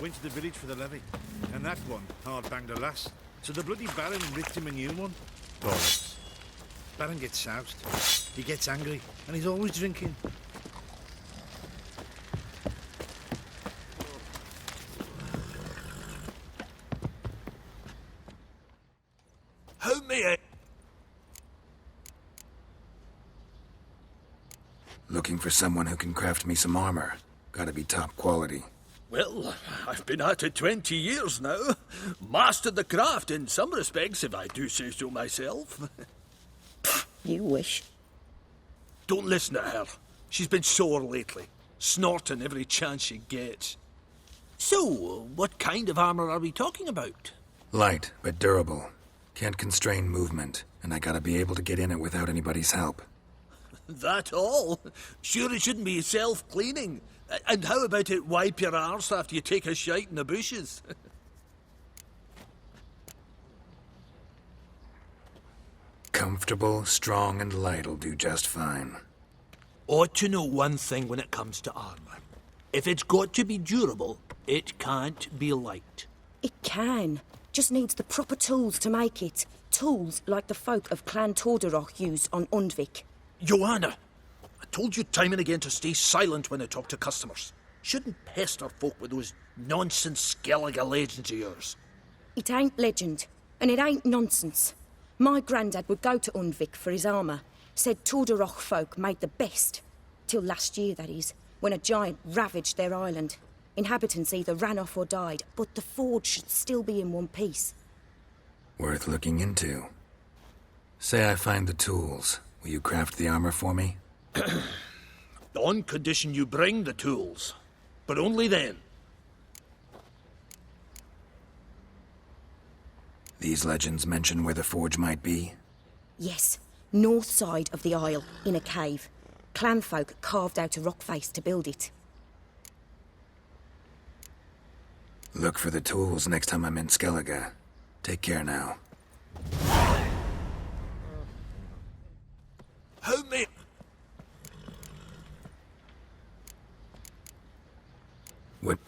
went to the village for the levy, and that one hard banged a lass. So the bloody Baron ripped him a new one. Bollocks. Baron gets soused. He gets angry, and he's always drinking. How may I... Looking for someone who can craft me some armor. Gotta be top quality. Well, I've been at it 20 years now. Mastered the craft in some respects, if I do say so myself. You wish. Don't listen to her. She's been sore lately, snorting every chance she gets. So, what kind of armor are we talking about? Light, but durable. Can't constrain movement, and I gotta be able to get in it without anybody's help. That all? Sure it shouldn't be self-cleaning. And how about it wipe your arse after you take a shite in the bushes? Comfortable, strong, and light'll do just fine. Ought to know one thing when it comes to armor. If it's got to be durable, it can't be light. It can. Just needs the proper tools to make it. Tools like the folk of Clan Tordarroch used on Undvik. Joanna, I told you time and again to stay silent when I talk to customers. Shouldn't pester folk with those nonsense Skellige legends of yours. It ain't legend, and it ain't nonsense. My granddad would go to Undvik for his armour. Said Tordarroch folk made the best. Till last year, that is, when a giant ravaged their island. Inhabitants either ran off or died, but the forge should still be in one piece. Worth looking into. Say I find the tools. Will you craft the armor for me? On condition you bring the tools. But only then. These legends mention where the forge might be? Yes, north side of the isle, in a cave. Clanfolk carved out a rock face to build it. Look for the tools next time I'm in Skellige. Take care now. How may... What...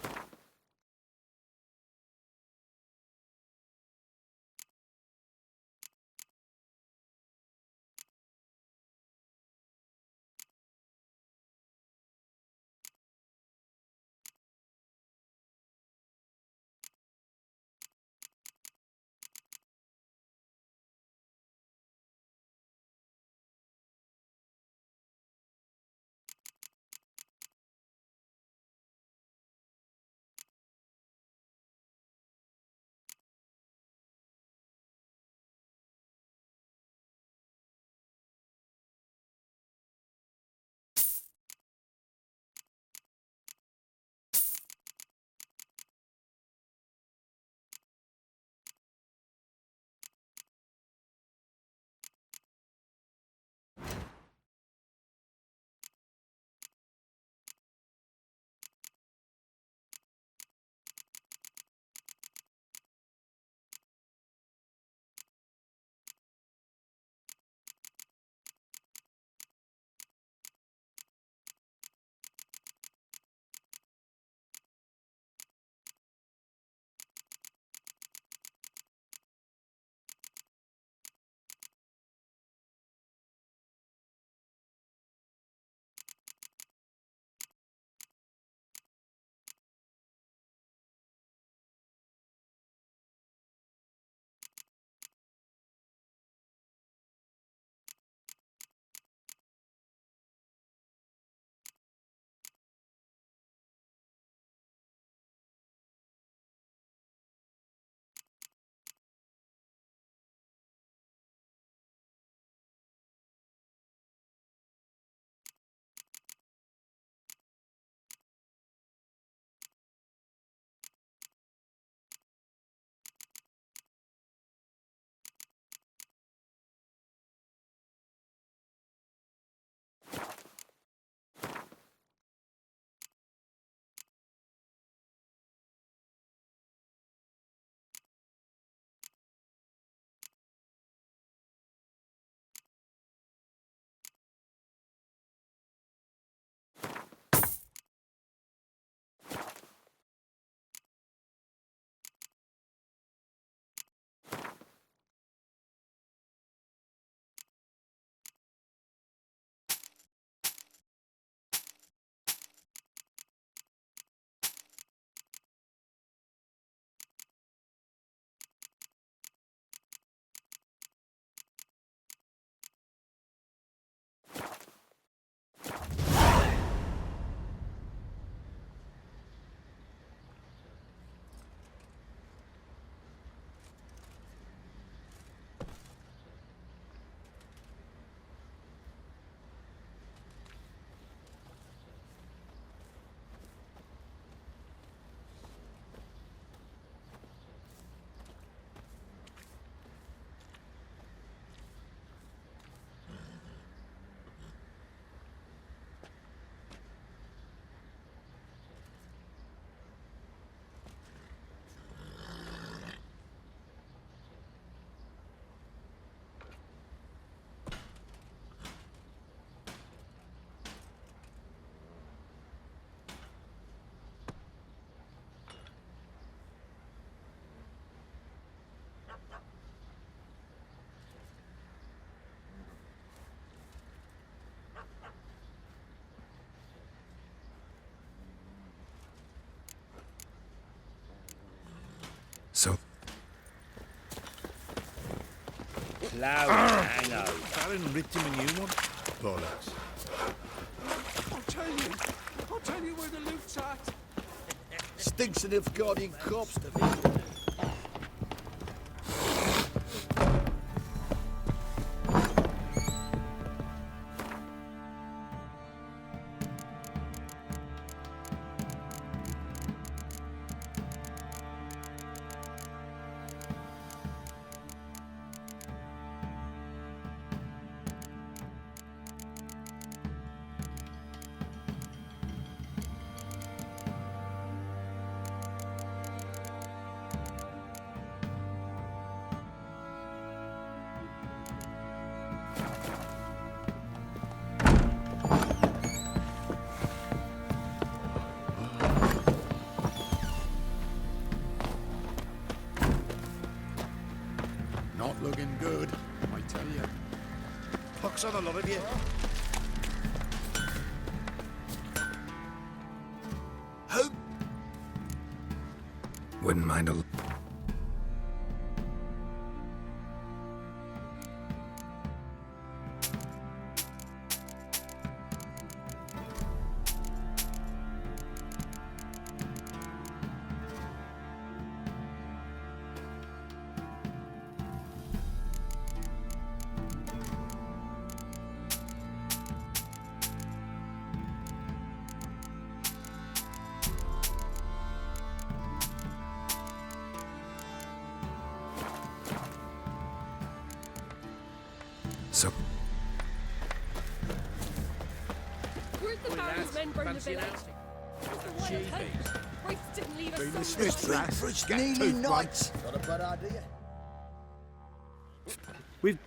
Baron ripped him a new one. Bollocks. I'll tell you where the loot's at. Stinks of Nilfgaardian corpse to me. Not looking good, I tell you. Pox on a lot of you. Who? Wouldn't mind a... So, Where'd the Baron's men burn the village? It was the wild hunt. Royce didn't leave a soul. Retreat for its nearly night. Not a bad idea. We've...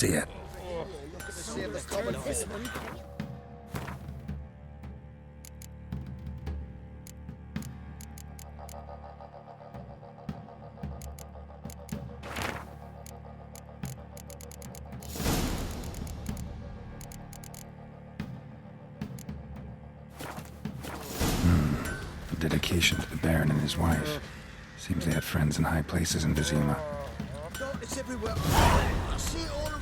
see ya. This one. Dedication to the Baron and his wife. Seems they had friends in high places in Vizima. It's everywhere. I see it all around.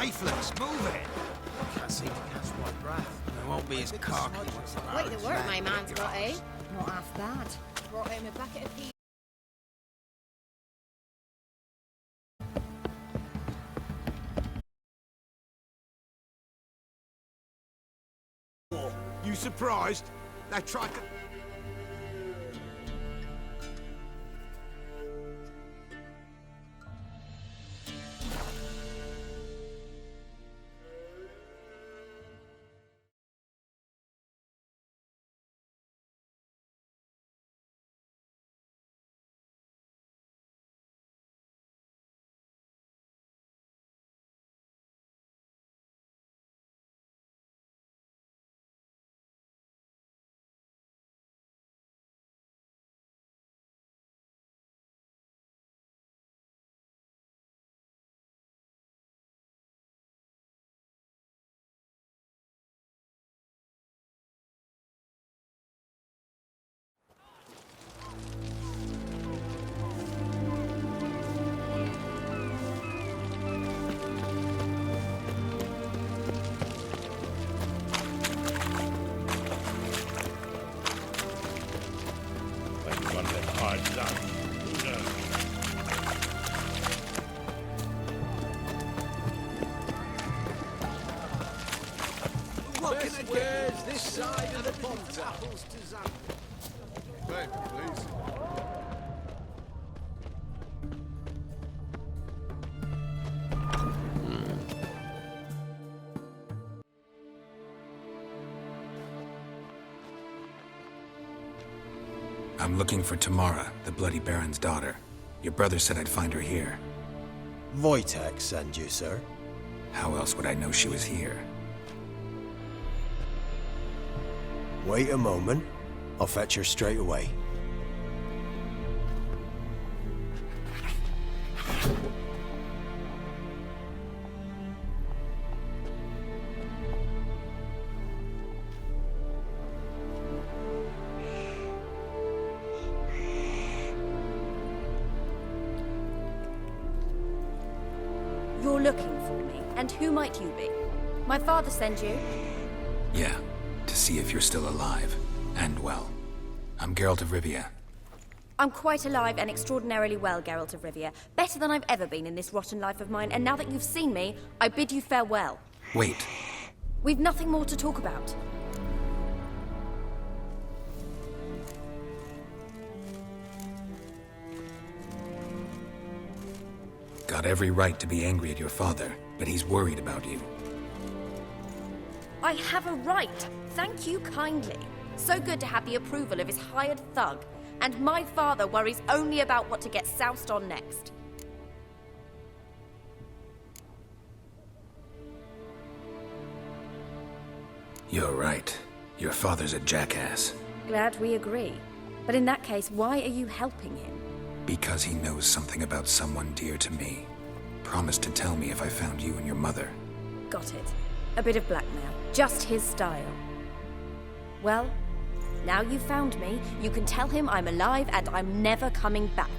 lifeless. Move it. Can't seem to catch my breath. I won't be as cocky once I'm Wait, the work my man's got, eh? Not half bad. Brought him a bucket of peas. You surprised? They tried to... Where's this side of the Ponta? Babe, please. I'm looking for Tamara, the Bloody Baron's daughter. Your brother said I'd find her here. Wojtek send you, sir. How else would I know she was here? Wait a moment. I'll fetch her straight away. You're looking for me, and who might you be? My father sent you? Yeah, to see if you're still alive. And well. I'm Geralt of Rivia. I'm quite alive and extraordinarily well, Geralt of Rivia. Better than I've ever been in this rotten life of mine, and now that you've seen me, I bid you farewell. Wait. We've nothing more to talk about. Got every right to be angry at your father, but he's worried about you. I have a right. Thank you kindly. So good to have the approval of his hired thug. And my father worries only about what to get soused on next. You're right. Your father's a jackass. Glad we agree. But in that case, why are you helping him? Because he knows something about someone dear to me. Promised to tell me if I found you and your mother. Got it. A bit of blackmail. Just his style. Well, now you've found me, you can tell him I'm alive and I'm never coming back.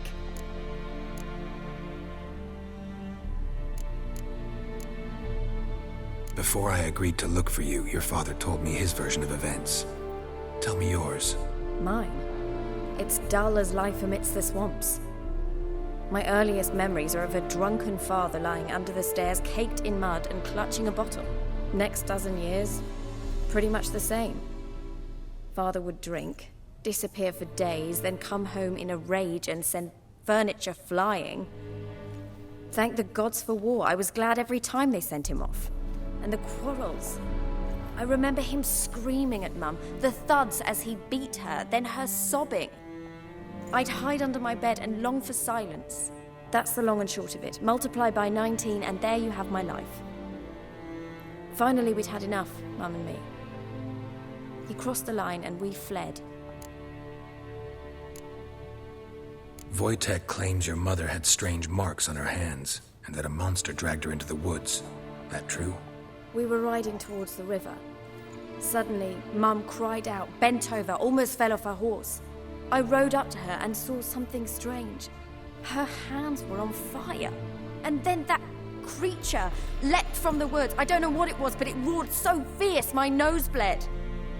Before I agreed to look for you, your father told me his version of events. Tell me yours. Mine? It's dull as life amidst the swamps. My earliest memories are of a drunken father lying under the stairs, caked in mud and clutching a bottle. Next dozen years, pretty much the same. Father would drink, disappear for days, then come home in a rage and send furniture flying. Thank the gods for war. I was glad every time they sent him off. And the quarrels. I remember him screaming at Mum, the thuds as he beat her, then her sobbing. I'd hide under my bed and long for silence. That's the long and short of it. Multiply by 19 and there you have my life. Finally, we'd had enough, Mum and me. He crossed the line and we fled. Wojtek claims your mother had strange marks on her hands, and that a monster dragged her into the woods. That true? We were riding towards the river. Suddenly, Mum cried out, bent over, almost fell off her horse. I rode up to her and saw something strange. Her hands were on fire. And then that creature leapt from the woods. I don't know what it was, but it roared so fierce my nose bled.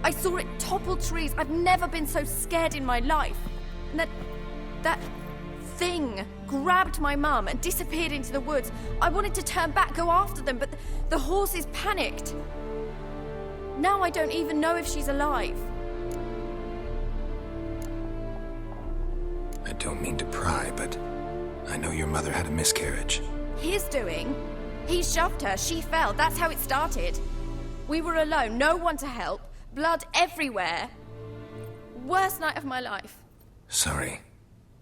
I saw it topple trees. I've never been so scared in my life. And that thing grabbed my mum and disappeared into the woods. I wanted to turn back, go after them, but the horses panicked. Now I don't even know if she's alive. I don't mean to pry, but I know your mother had a miscarriage. His doing? He shoved her, she fell, that's how it started. We were alone, no one to help, blood everywhere. Worst night of my life. Sorry.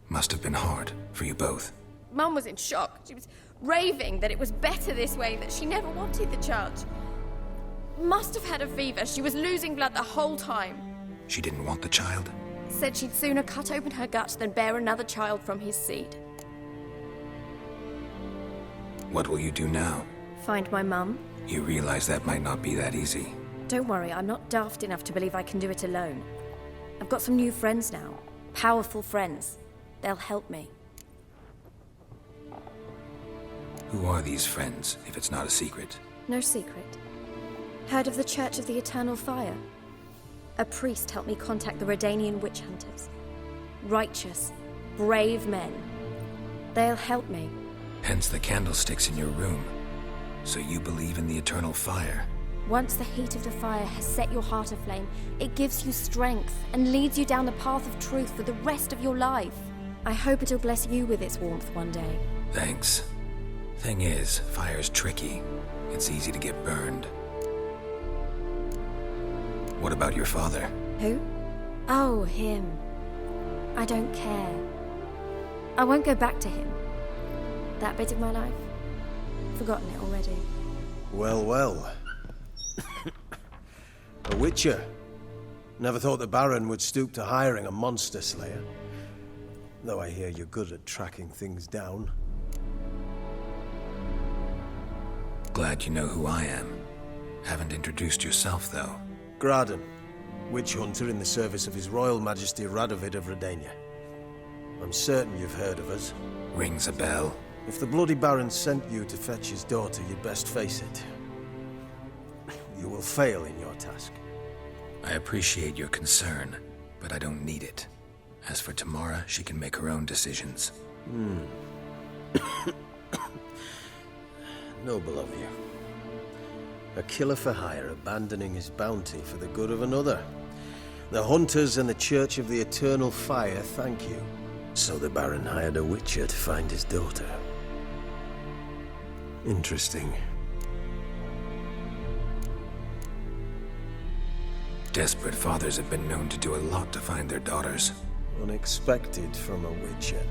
Must have been hard for you both. Mum was in shock. She was raving that it was better this way, that she never wanted the child. Must have had a fever. She was losing blood the whole time. She didn't want the child? Said she'd sooner cut open her gut than bear another child from his seed. What will you do now? Find my mum. You realize that might not be that easy. Don't worry, I'm not daft enough to believe I can do it alone. I've got some new friends now. Powerful friends. They'll help me. Who are these friends, if it's not a secret? No secret. Heard of the Church of the Eternal Fire? A priest helped me contact the Redanian witch hunters. Righteous, brave men. They'll help me. Hence the candlesticks in your room. So you believe in the eternal fire? Once the heat of the fire has set your heart aflame, it gives you strength and leads you down the path of truth for the rest of your life. I hope it'll bless you with its warmth one day. Thanks. Thing is, fire's tricky. It's easy to get burned. What about your father? Who? Oh, him. I don't care. I won't go back to him. That bit of my life? Forgotten it already. Well, well. A witcher. Never thought the Baron would stoop to hiring a monster slayer. Though I hear you're good at tracking things down. Glad you know who I am. Haven't introduced yourself, though. Graden, witch hunter in the service of His Royal Majesty Radovid of Redania. I'm certain you've heard of us. Rings a bell. If the bloody Baron sent you to fetch his daughter, you'd best face it. You will fail in your task. I appreciate your concern, but I don't need it. As for Tamara, she can make her own decisions. Noble of you. A killer for hire abandoning his bounty for the good of another. The hunters and the Church of the Eternal Fire thank you. So the Baron hired a witcher to find his daughter. Interesting. Desperate fathers have been known to do a lot to find their daughters. Unexpected from a witcher.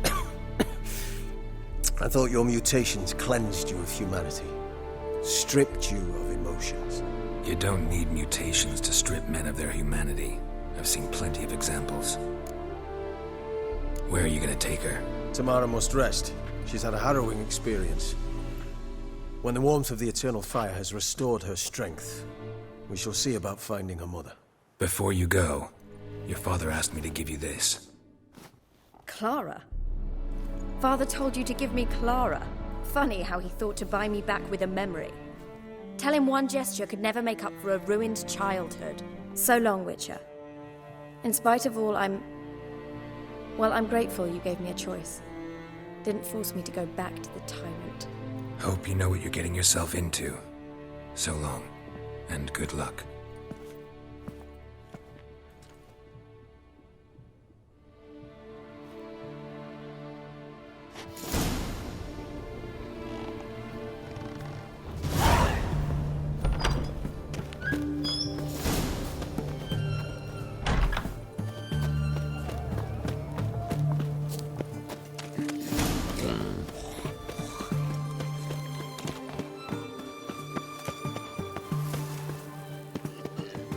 I thought your mutations cleansed you of humanity. Stripped you of emotions. You don't need mutations to strip men of their humanity. I've seen plenty of examples. Where are you gonna take her? Tamara must rest. She's had a harrowing experience. When the warmth of the Eternal Fire has restored her strength, we shall see about finding her mother. Before you go, your father asked me to give you this. Clara? Father told you to give me Clara. Funny how he thought to buy me back with a memory. Tell him one gesture could never make up for a ruined childhood. So long, Witcher. In spite of all, I'm grateful you gave me a choice. Didn't force me to go back to the tyrant. Hope you know what you're getting yourself into. So long, and good luck.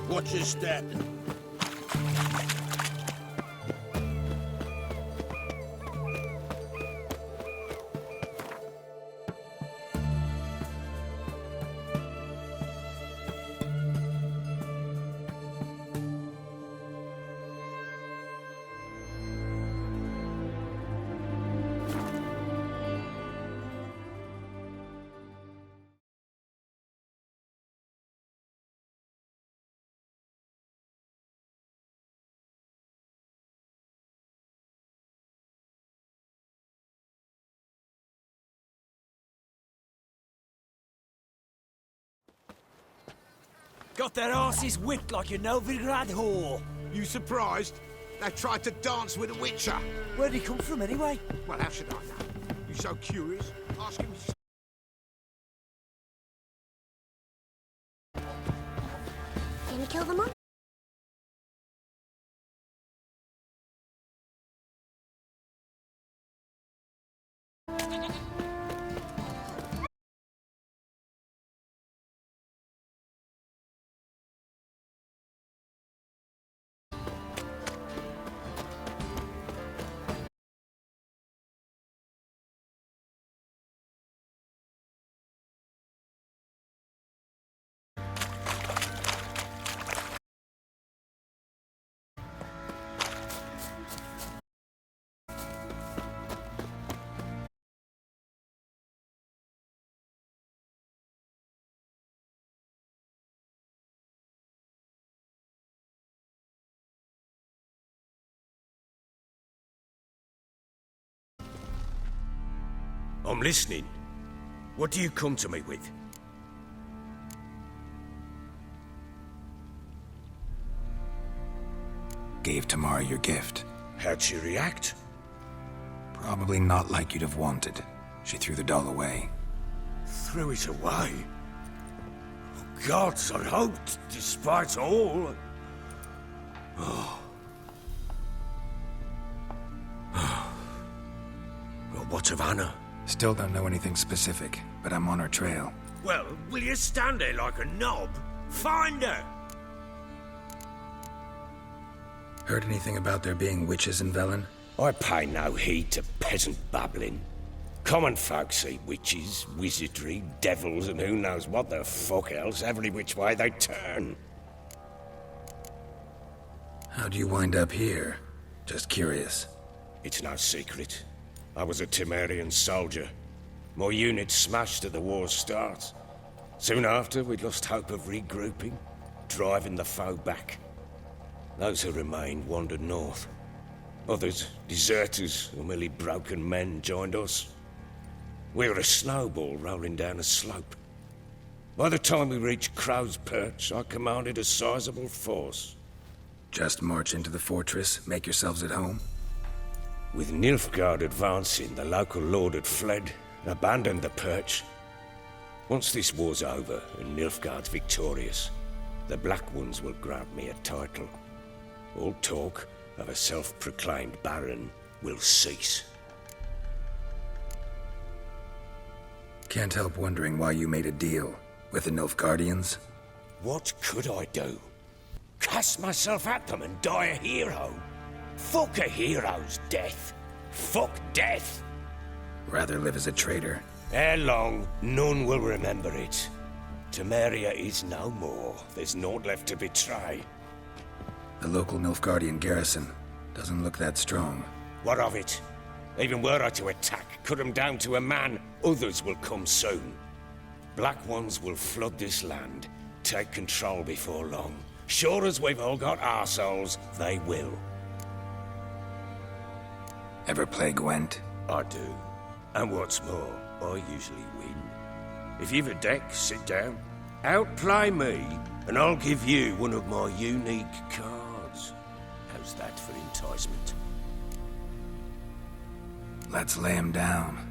Watch your step. Got their asses whipped like a Novigrad whore. You surprised? They tried to dance with a witcher. Where'd he come from, anyway? Well, how should I know? You so curious? Ask him. Can you kill them all? I'm listening. What do you come to me with? Gave Tamara your gift. How'd she react? Probably not like you'd have wanted. She threw the doll away. Threw it away? Oh, gods, I hoped, despite all... Oh. Well, what of Anna? Still don't know anything specific, but I'm on her trail. Well, will you stand there like a knob? Find her! Heard anything about there being witches in Velen? I pay no heed to peasant babbling. Common folk see witches, wizardry, devils, and who knows what the fuck else every which way they turn. How'd you wind up here? Just curious. It's no secret. I was a Temerian soldier. My unit smashed at the war's start. Soon after, we'd lost hope of regrouping, driving the foe back. Those who remained wandered north. Others, deserters or merely broken men, joined us. We were a snowball rolling down a slope. By the time we reached Crow's Perch, I commanded a sizable force. Just march into the fortress, make yourselves at home? With Nilfgaard advancing, the local lord had fled, abandoned the perch. Once this war's over and Nilfgaard's victorious, the Black Ones will grant me a title. All talk of a self-proclaimed baron will cease. Can't help wondering why you made a deal with the Nilfgaardians. What could I do? Cast myself at them and die a hero? Fuck a hero's death. Fuck death. Rather live as a traitor. Ere long, none will remember it. Temeria is no more. There's naught left to betray. The local Nilfgaardian garrison doesn't look that strong. What of it? Even were I to attack, cut them down to a man, others will come soon. Black Ones will flood this land, take control before long. Sure as we've all got arseholes, they will. Ever play Gwent? I do. And what's more, I usually win. If you've a deck, sit down. Outplay me, and I'll give you one of my unique cards. How's that for enticement? Let's lay him down.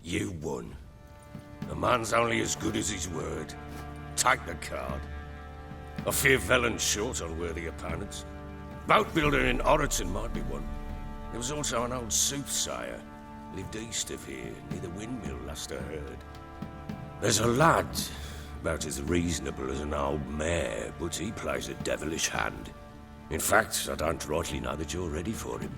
You won. A man's only as good as his word. Take the card. I fear Velen's short on worthy opponents. Boat builder in Oroton might be one. There was also an old soothsayer. Lived east of here, near the windmill, last I heard. There's a lad, about as reasonable as an old mare, but he plays a devilish hand. In fact, I don't rightly know that you're ready for him.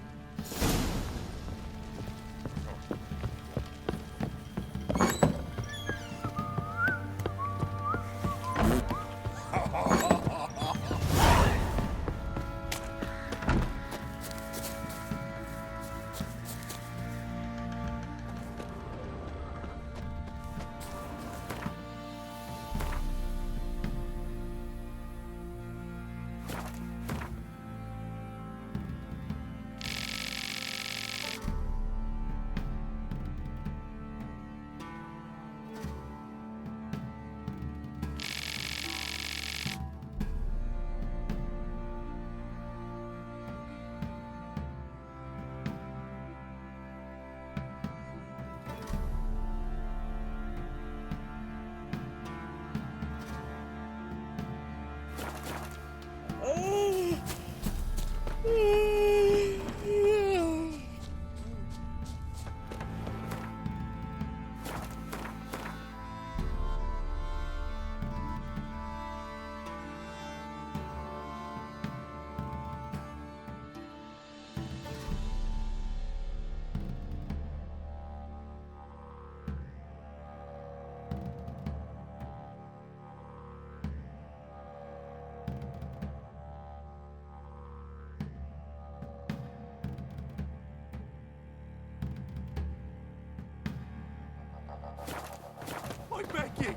I'm begging.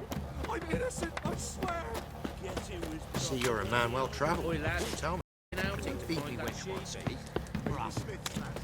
I'm innocent, I swear. See, you're a man well travelled. Boy, lad, Tell me. outing to Beat find me that when you want sheep. to eat. Smith's lad.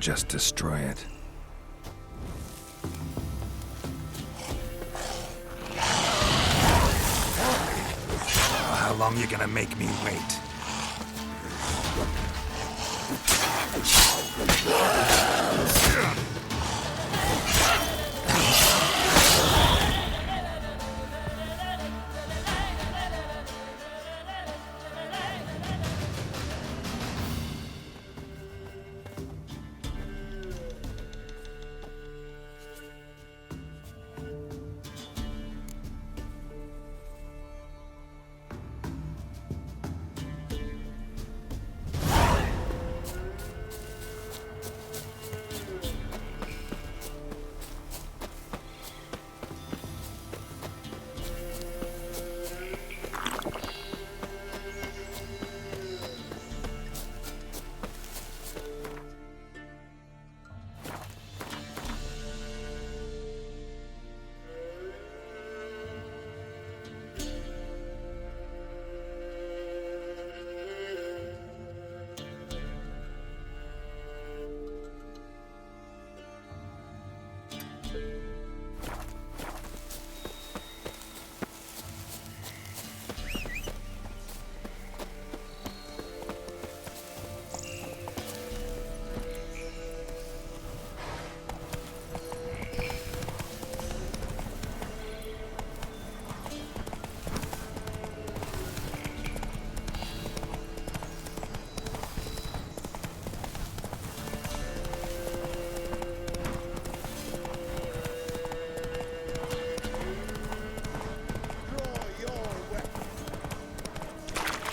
just destroy it. How long you gonna make me wait?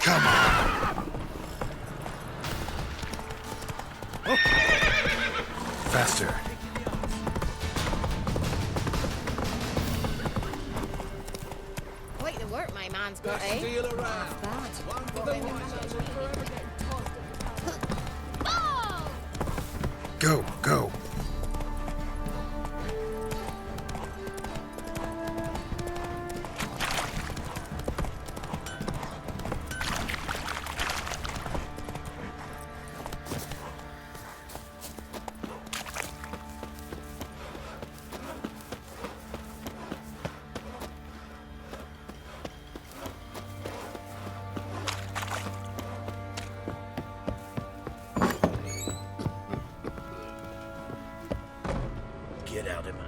Come on. Oh. Faster. Quite the work my man's got, eh? Go, go. Get out of mine.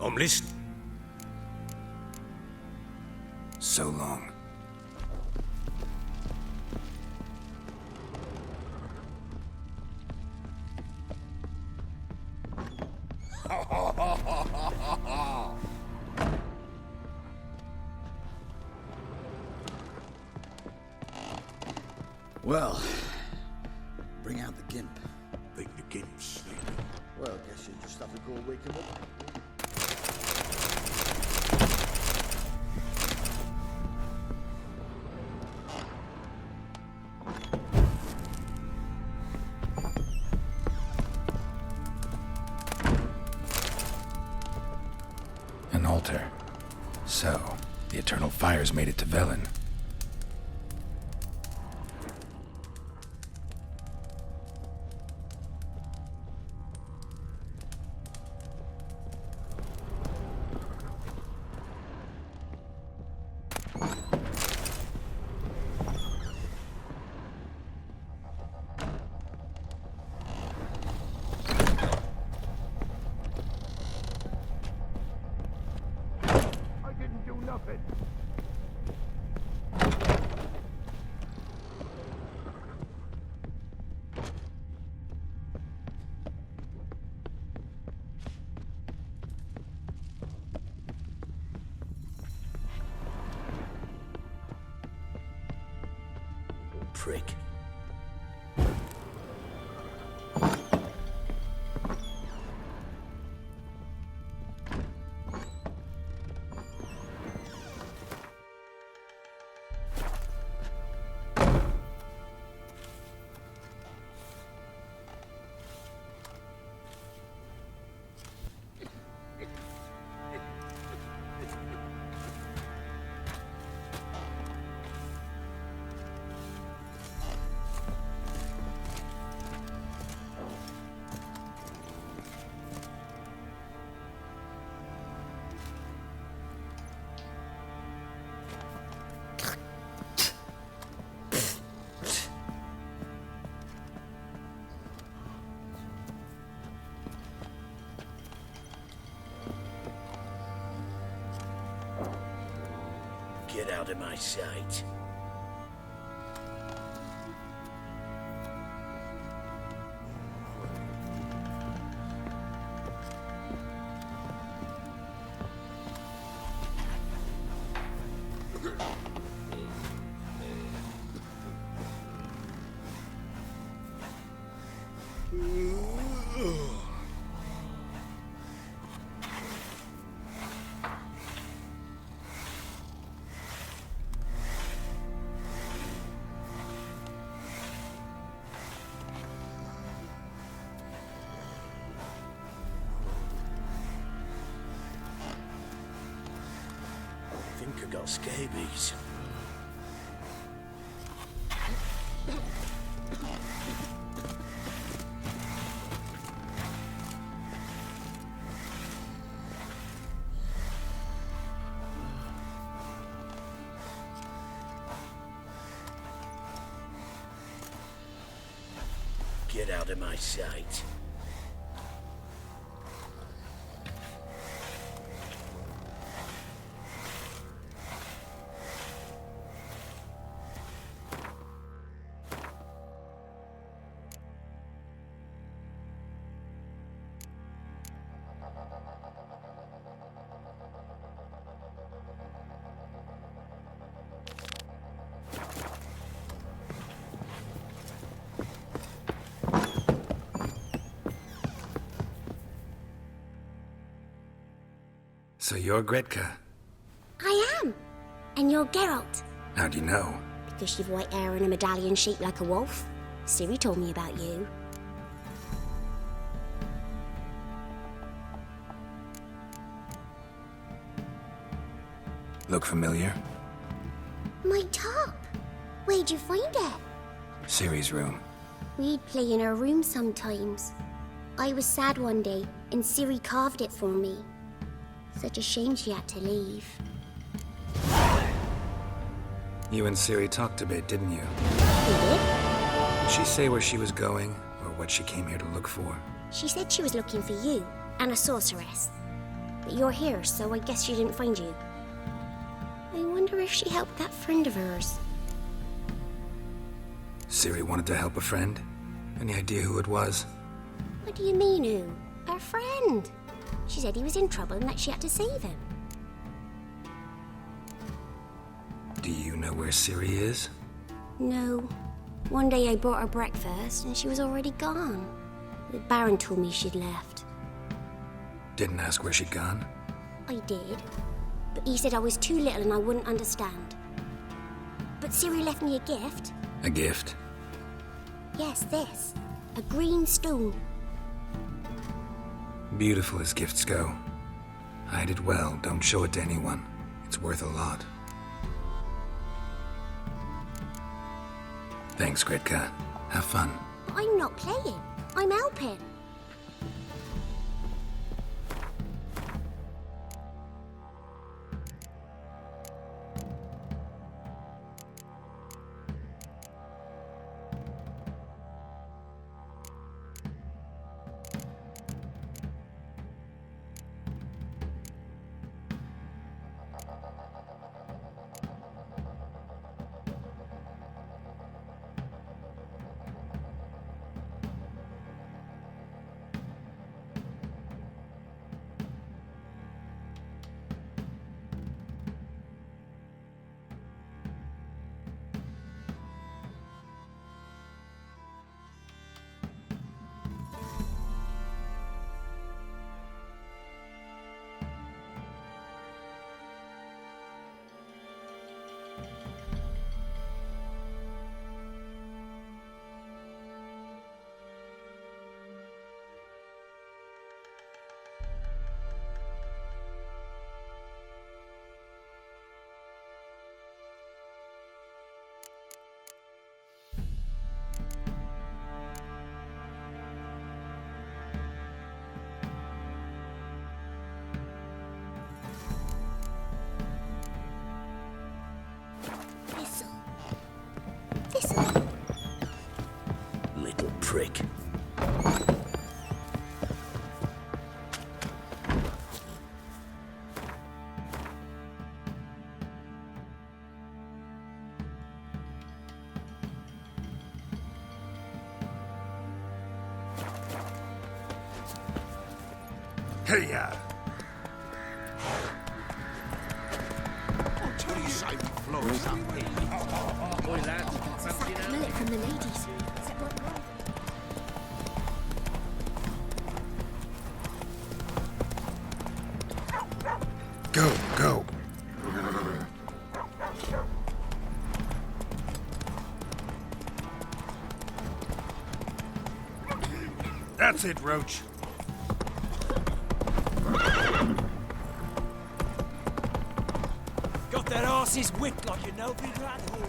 I'm listening. So long. Well, bring out the gimp. Think the gimp's sleeping. Well, guess you just have to go wake him up. An altar. So, the eternal fires made it to Velen. Prick. Get out of my sight. I think I got scabies. Get out of my sight. So you're Gretka. I am. And you're Geralt. How do you know? Because you've white hair and a medallion shaped like a wolf. Ciri told me about you. Look familiar? My top. Where'd you find it? Ciri's room. We'd play in her room sometimes. I was sad one day, and Ciri carved it for me. Such a shame she had to leave. You and Ciri talked a bit, didn't you? We did? Did she say where she was going, or what she came here to look for? She said she was looking for you, and a sorceress. But you're here, so I guess she didn't find you. I wonder if she helped that friend of hers. Ciri wanted to help a friend? Any idea who it was? What do you mean, who? Her friend. She said he was in trouble and that she had to save him. Do you know where Ciri is? No. One day I brought her breakfast and she was already gone. The Baron told me she'd left. Didn't ask where she'd gone? I did. But he said I was too little and I wouldn't understand. But Ciri left me a gift. A gift? Yes, this. A green stone. Beautiful as gifts go. Hide it well, don't show it to anyone. It's worth a lot. Thanks, Gretka. Have fun. But I'm not playing. I'm helping. Hey-ya! What do you say we floor something? Oi, lads, fancy an Millet from the ladies. Go, go! That's it, Roach. Got that arse's whipped like you know big rat hole.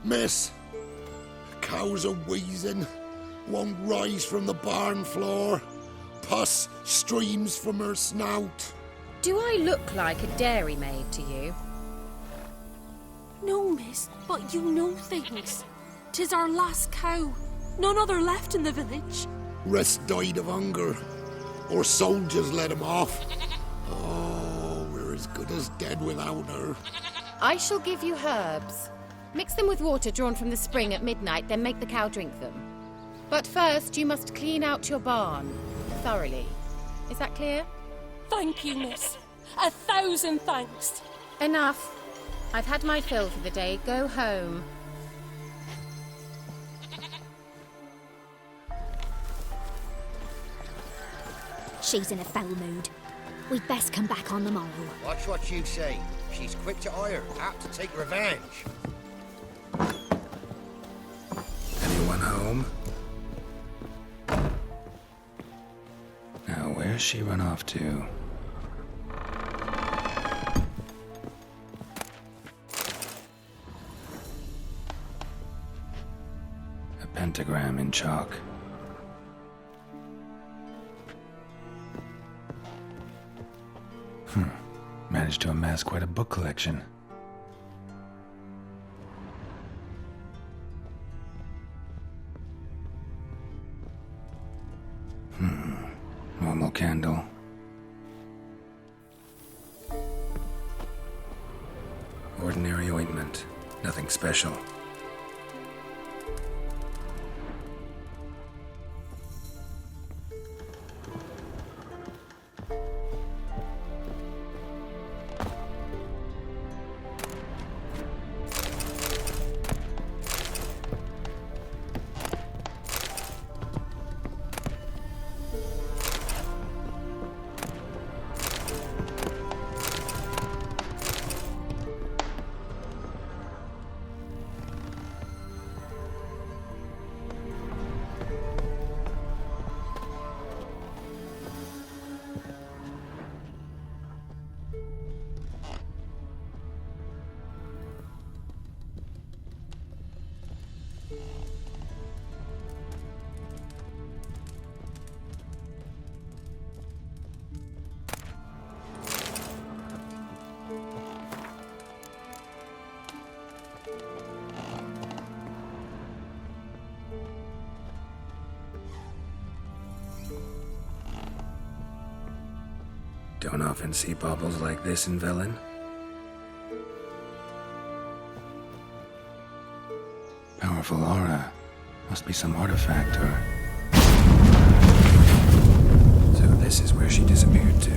Miss, cows are wheezing, won't rise from the barn floor. Pus streams from her snout. Do I look like a dairymaid to you? No, miss, but you know things. 'Tis our last cow. None other left in the village. Rest died of hunger, or soldiers let him off. Oh, we're as good as dead without her. I shall give you herbs. Mix them with water drawn from the spring at midnight, then make the cow drink them. But first, you must clean out your barn thoroughly. Is that clear? Thank you, miss. 1,000 thanks. Enough. I've had my fill for the day. Go home. She's in a foul mood. We'd best come back on the morrow. Watch what you say. She's quick to ire, apt to take revenge. Anyone home? Now, where's she run off to? A pentagram in chalk. Managed to amass quite a book collection. Normal candle. Ordinary ointment. Nothing special. Don't often see baubles like this in Velen. Powerful aura. Must be some artifact or... So this is where she disappeared to.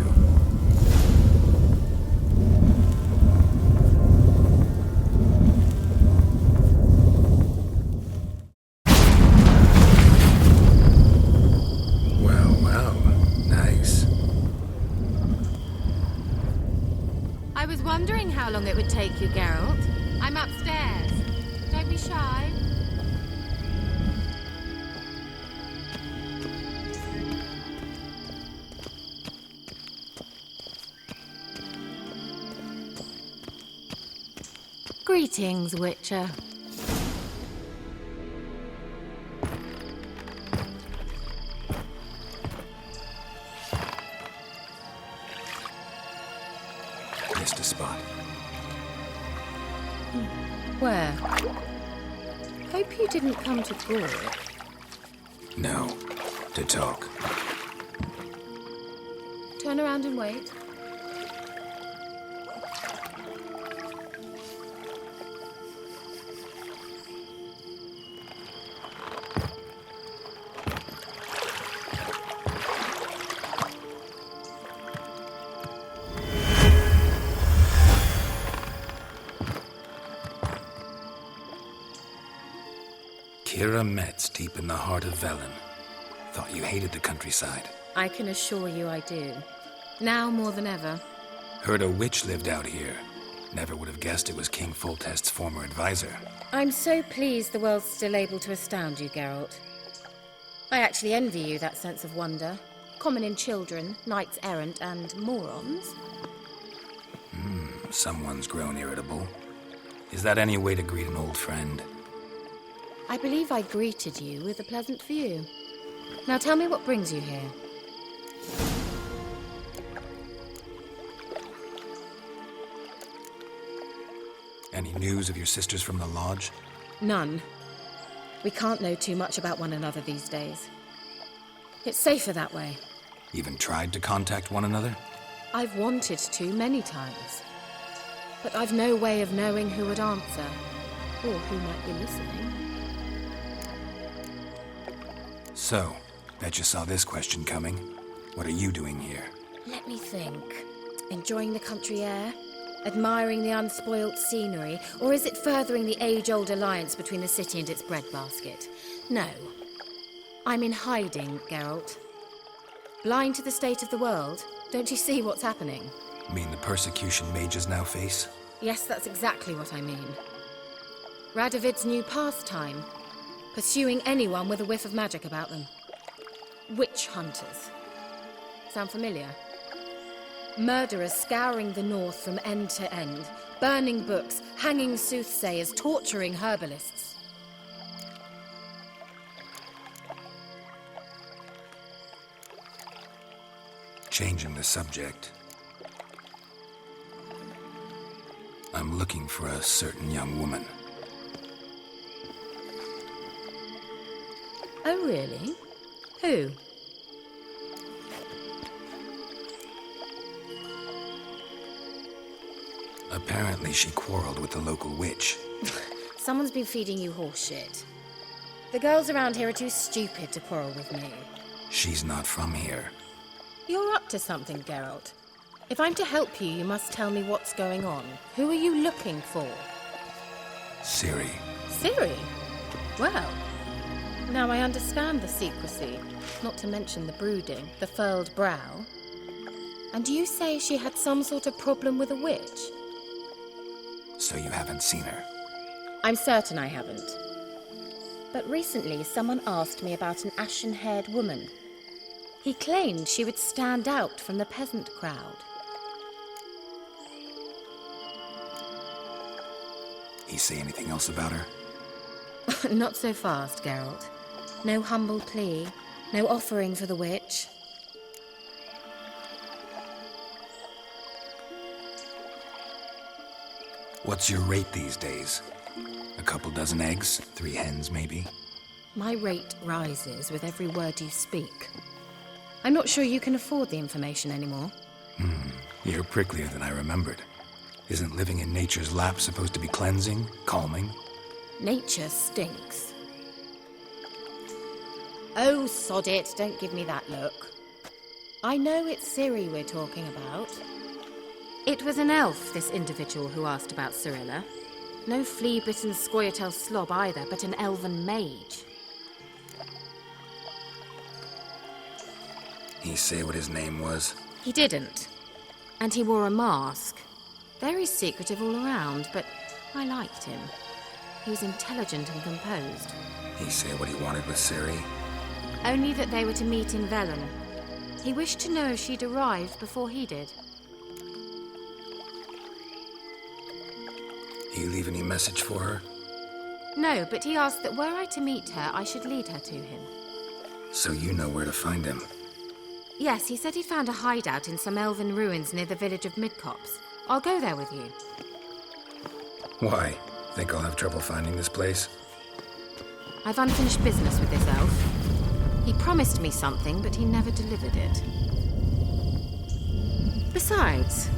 Wondering how long it would take you, Geralt. I'm upstairs. Don't be shy. Greetings, Witcher. Missed a spot. Where? Hope you didn't come to talk. No, to talk. Turn around and wait. Kira Metz, deep in the heart of Velen. Thought you hated the countryside. I can assure you I do. Now more than ever. Heard a witch lived out here. Never would have guessed it was King Foltest's former advisor. I'm so pleased the world's still able to astound you, Geralt. I actually envy you that sense of wonder. Common in children, knights errant, and morons. Someone's grown irritable. Is that any way to greet an old friend? I believe I greeted you with a pleasant view. Now tell me what brings you here. Any news of your sisters from the lodge? None. We can't know too much about one another these days. It's safer that way. Even tried to contact one another? I've wanted to many times. But I've no way of knowing who would answer, or who might be listening. So, bet you saw this question coming. What are you doing here? Let me think. Enjoying the country air? Admiring the unspoilt scenery? Or is it furthering the age-old alliance between the city and its breadbasket? No. I'm in hiding, Geralt. Blind to the state of the world? Don't you see what's happening? Mean the persecution mages now face? Yes, that's exactly what I mean. Radovid's new pastime. Pursuing anyone with a whiff of magic about them. Witch hunters. Sound familiar? Murderers scouring the north from end to end, burning books, hanging soothsayers, torturing herbalists. Changing the subject. I'm looking for a certain young woman. Oh, really? Who? Apparently she quarreled with the local witch. Someone's been feeding you horseshit. The girls around here are too stupid to quarrel with me. She's not from here. You're up to something, Geralt. If I'm to help you, you must tell me what's going on. Who are you looking for? Ciri. Ciri? Well, now I understand the secrecy, not to mention the brooding, the furled brow. And you say she had some sort of problem with a witch? So you haven't seen her? I'm certain I haven't. But recently someone asked me about an ashen-haired woman. He claimed she would stand out from the peasant crowd. He say anything else about her? Not so fast, Geralt. No humble plea, no offering for the witch. What's your rate these days? A couple dozen eggs? 3 hens, maybe? My rate rises with every word you speak. I'm not sure you can afford the information anymore. You're pricklier than I remembered. Isn't living in nature's lap supposed to be cleansing, calming? Nature stinks. Oh, sod it, don't give me that look. I know it's Ciri we're talking about. It was an elf, this individual who asked about Cirilla. No flea-bitten Scoia'tael slob either, but an elven mage. He say what his name was? He didn't. And he wore a mask. Very secretive all around, but I liked him. He was intelligent and composed. He say what he wanted with Ciri? Only that they were to meet in Velen. He wished to know if she'd arrived before he did. You leave any message for her? No, but he asked that were I to meet her, I should lead her to him. So you know where to find him? Yes, he said he found a hideout in some elven ruins near the village of Midcopse. I'll go there with you. Why? Think I'll have trouble finding this place? I've unfinished business with this elf. He promised me something, but he never delivered it. Besides,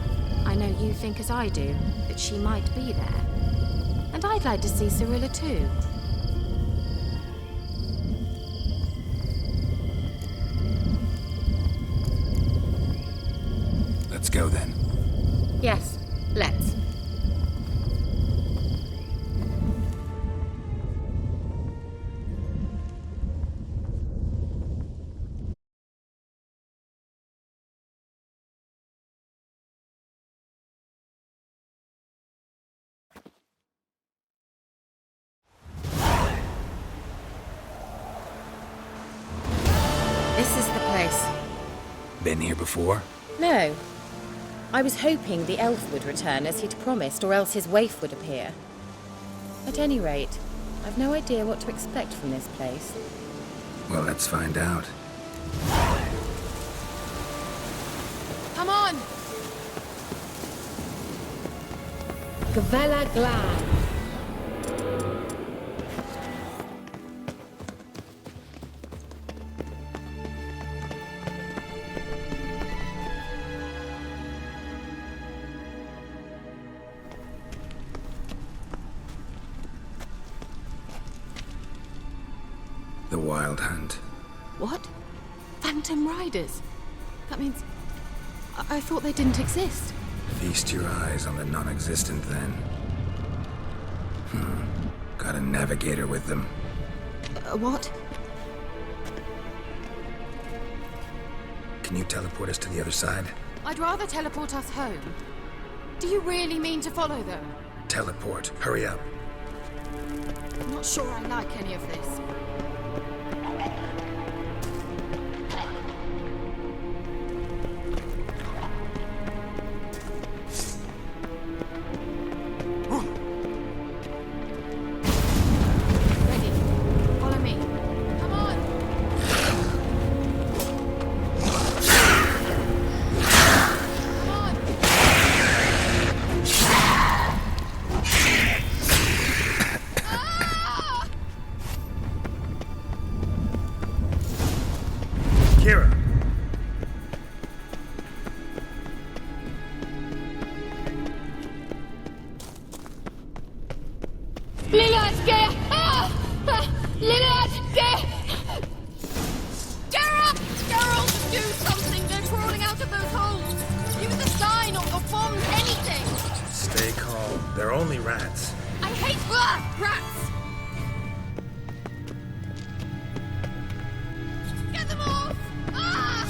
I know you think as I do, that she might be there. And I'd like to see Cyrilla too. Let's go then. Yes, let's. This is the place. Been here before? No. I was hoping the elf would return as he'd promised, or else his waif would appear. At any rate, I've no idea what to expect from this place. Well, let's find out. Come on! Gavella Glad. The Wild Hunt. What? Phantom Riders? That means... I thought they didn't exist. Feast your eyes on the non-existent then. Got a navigator with them. What? Can you teleport us to the other side? I'd rather teleport us home. Do you really mean to follow them? Teleport. Hurry up. I'm not sure I like any of this. They're only rats. I hate rats! Get them off! Ah!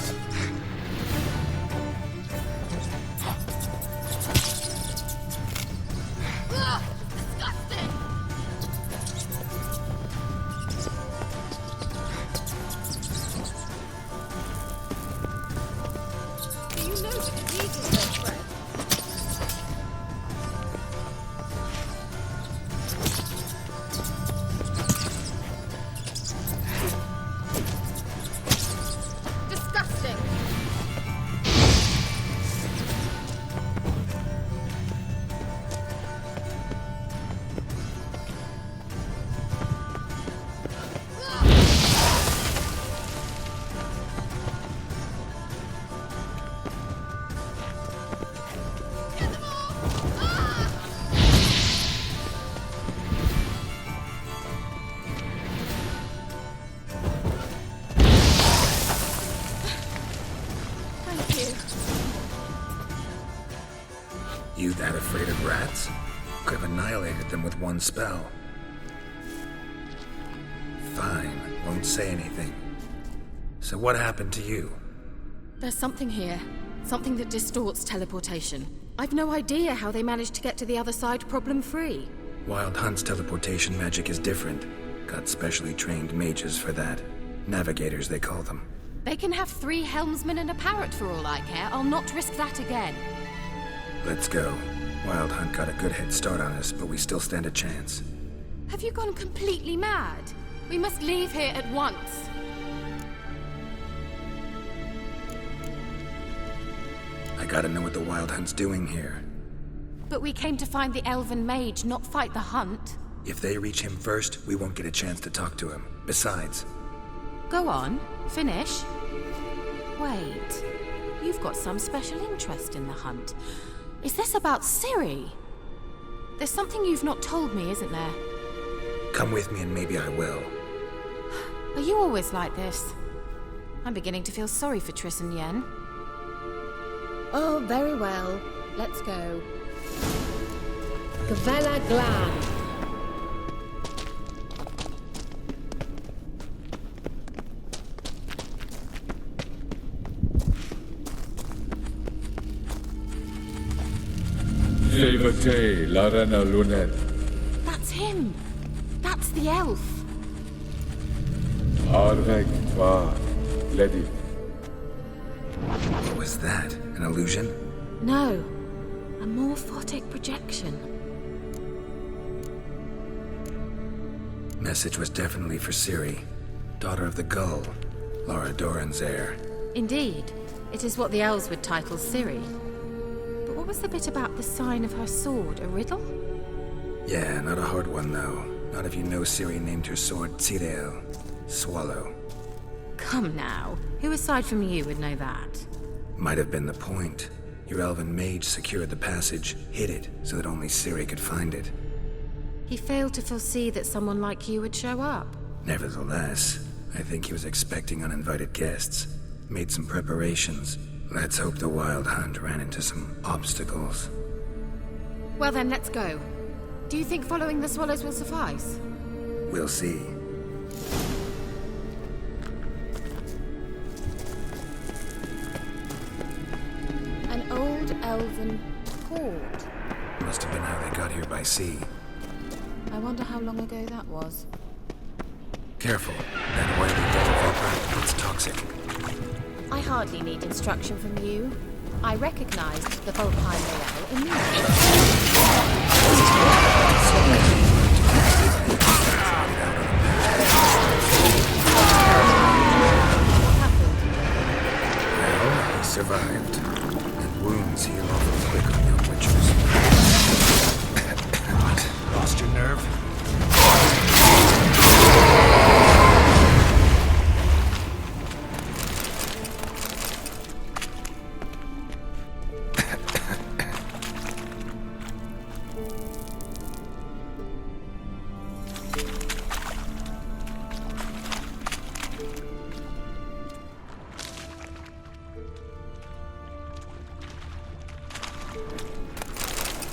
Ugh, disgusting! Do you know the diseases they spread? You that afraid of rats? Could have annihilated them with one spell. Fine, won't say anything. So what happened to you? There's something here. Something that distorts teleportation. I've no idea how they managed to get to the other side problem-free. Wild Hunt's teleportation magic is different. Got specially trained mages for that. Navigators, they call them. They can have 3 helmsmen and a parrot for all I care. I'll not risk that again. Let's go. Wild Hunt got a good head start on us, but we still stand a chance. Have you gone completely mad? We must leave here at once. I gotta know what the Wild Hunt's doing here. But we came to find the elven mage, not fight the hunt. If they reach him first, we won't get a chance to talk to him. Besides... Go on, finish. Wait, you've got some special interest in the hunt. Is this about Ciri? There's something you've not told me, isn't there? Come with me and maybe I will. Are you always like this? I'm beginning to feel sorry for Triss and Yen. Oh, very well. Let's go. Gavella Glan. Levate, Larena Lunet. That's him! That's the elf! Arvek Tva, Ledi. What was that? An illusion? No, a morphotic projection. Message was definitely for Ciri, daughter of the Gull, Lara Doran's heir. Indeed, it is what the elves would title Ciri. But what was the bit about the sign of her sword, a riddle? Yeah, not a hard one though. Not if you know Ciri named her sword Tirel, swallow. Come now, who aside from you would know that? Might have been the point. Your elven mage secured the passage, hid it, so that only Ciri could find it. He failed to foresee that someone like you would show up. Nevertheless, I think he was expecting uninvited guests. Made some preparations. Let's hope the Wild Hunt ran into some obstacles. Well then, let's go. Do you think following the swallows will suffice? We'll see. An old elven port. Must have been how they got here by sea. I wonder how long ago that was. Careful. That oily devil vapor, it's toxic. I hardly need instruction from you. I recognized the Volpine layout immediately. Well, he survived. And wounds heal awfully quick on young witchers. What? Lost your nerve?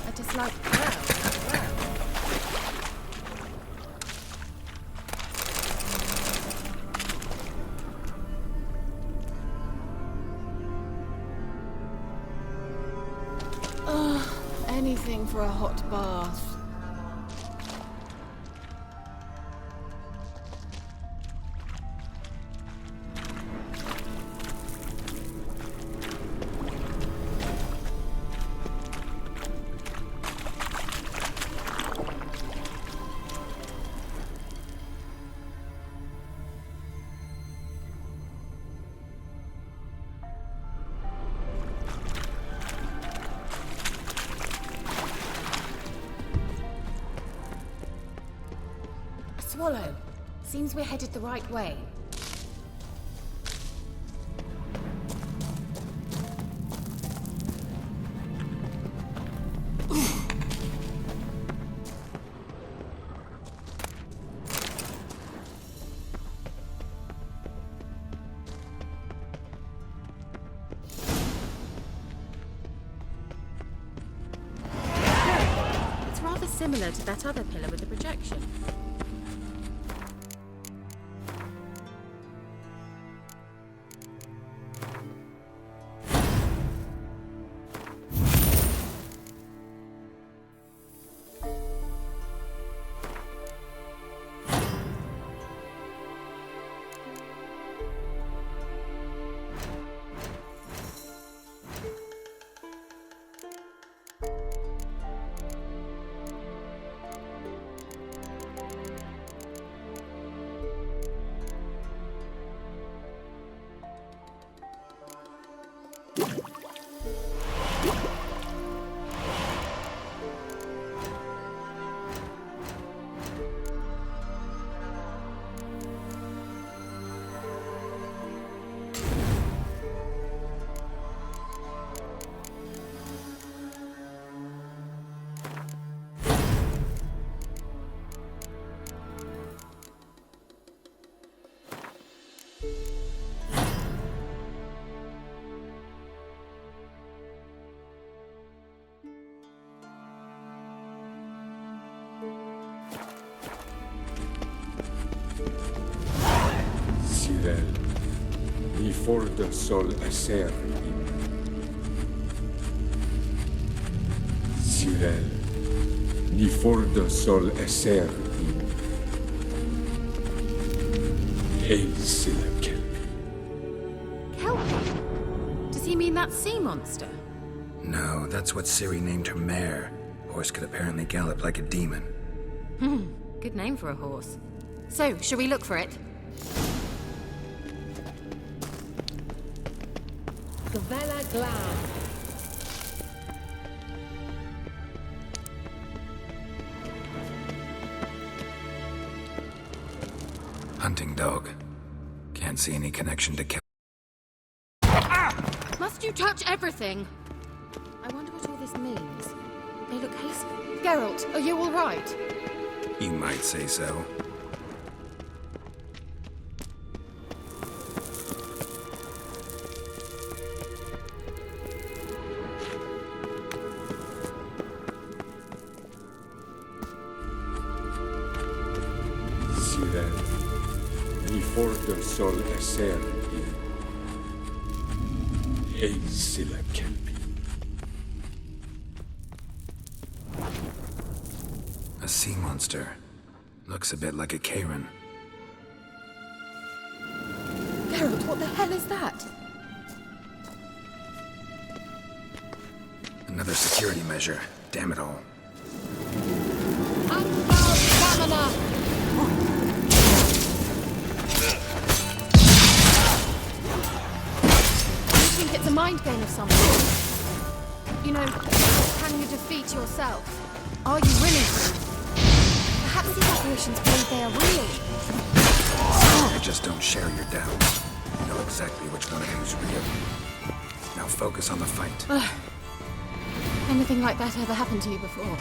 I dislike well. Anything for a hot bath. Swallow. Seems we're headed the right way. It's rather similar to that other pillar with the projection. Sirel, ni forda sol eser Sirel, ni forda sol eser Hail Silla Kelpie. Kelpie? Does he mean that sea monster? No, that's what Ciri named her mare. Horse could apparently gallop like a demon. Good name for a horse. So, shall we look for it? Gvella Glad. Hunting dog. Can't see any connection to Must you touch everything? I wonder what all this means. They look hasty. Geralt, are you all right? You might say so. Sirel, ni forda sol eser Hail Silla Kelpie. A sea monster. Looks a bit like a Karen. Geralt, what the hell is that? Another security measure. Damn it all. I think it's a mind game of some sort. You know, can you defeat yourself? Are you willing to? Perhaps these apparitions believe they are real. I just don't share your doubts. You know exactly which one of you is real. Now focus on the fight. Anything like that ever happened to you before?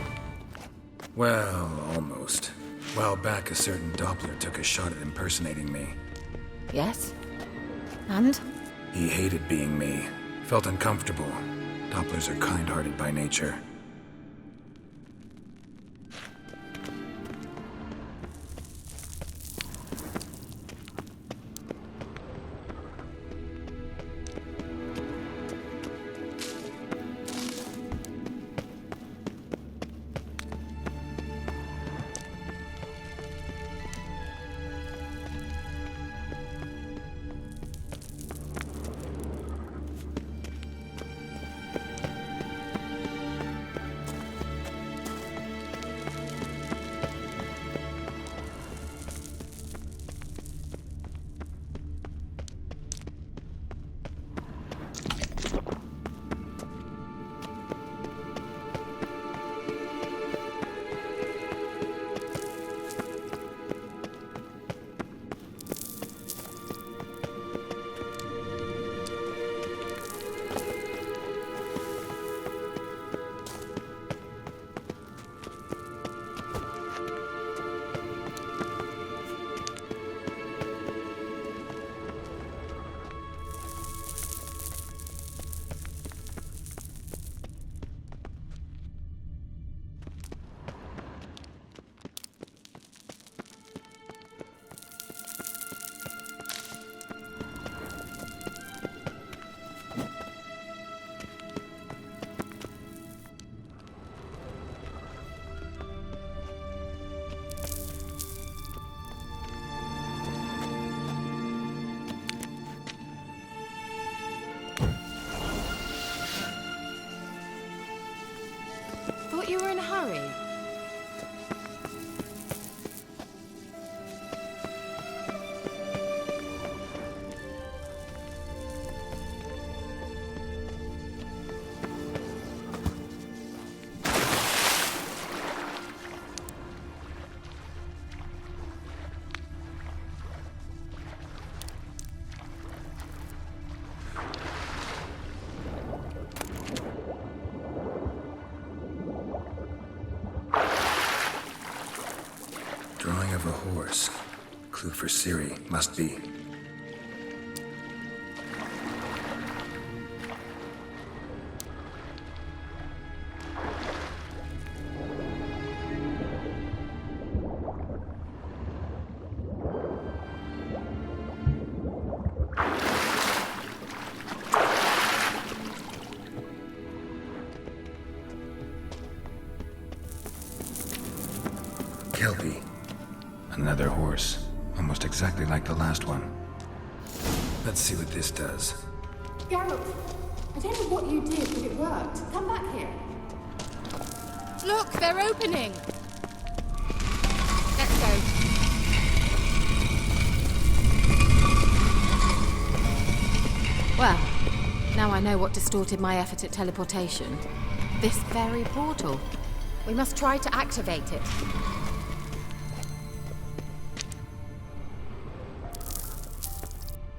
Well, almost. A while back, a certain Doppler took a shot at impersonating me. Yes. And? He hated being me. Felt uncomfortable. Dopplers are kind-hearted by nature. Thought you were in a hurry. horse. Clue for Ciri must be. Kelpie. Another horse. Almost exactly like the last one. Let's see what this does. Geralt, I don't know what you did, but it worked. Come back here. Look, they're opening. Let's go. Well, now I know what distorted my effort at teleportation. This very portal. We must try to activate it.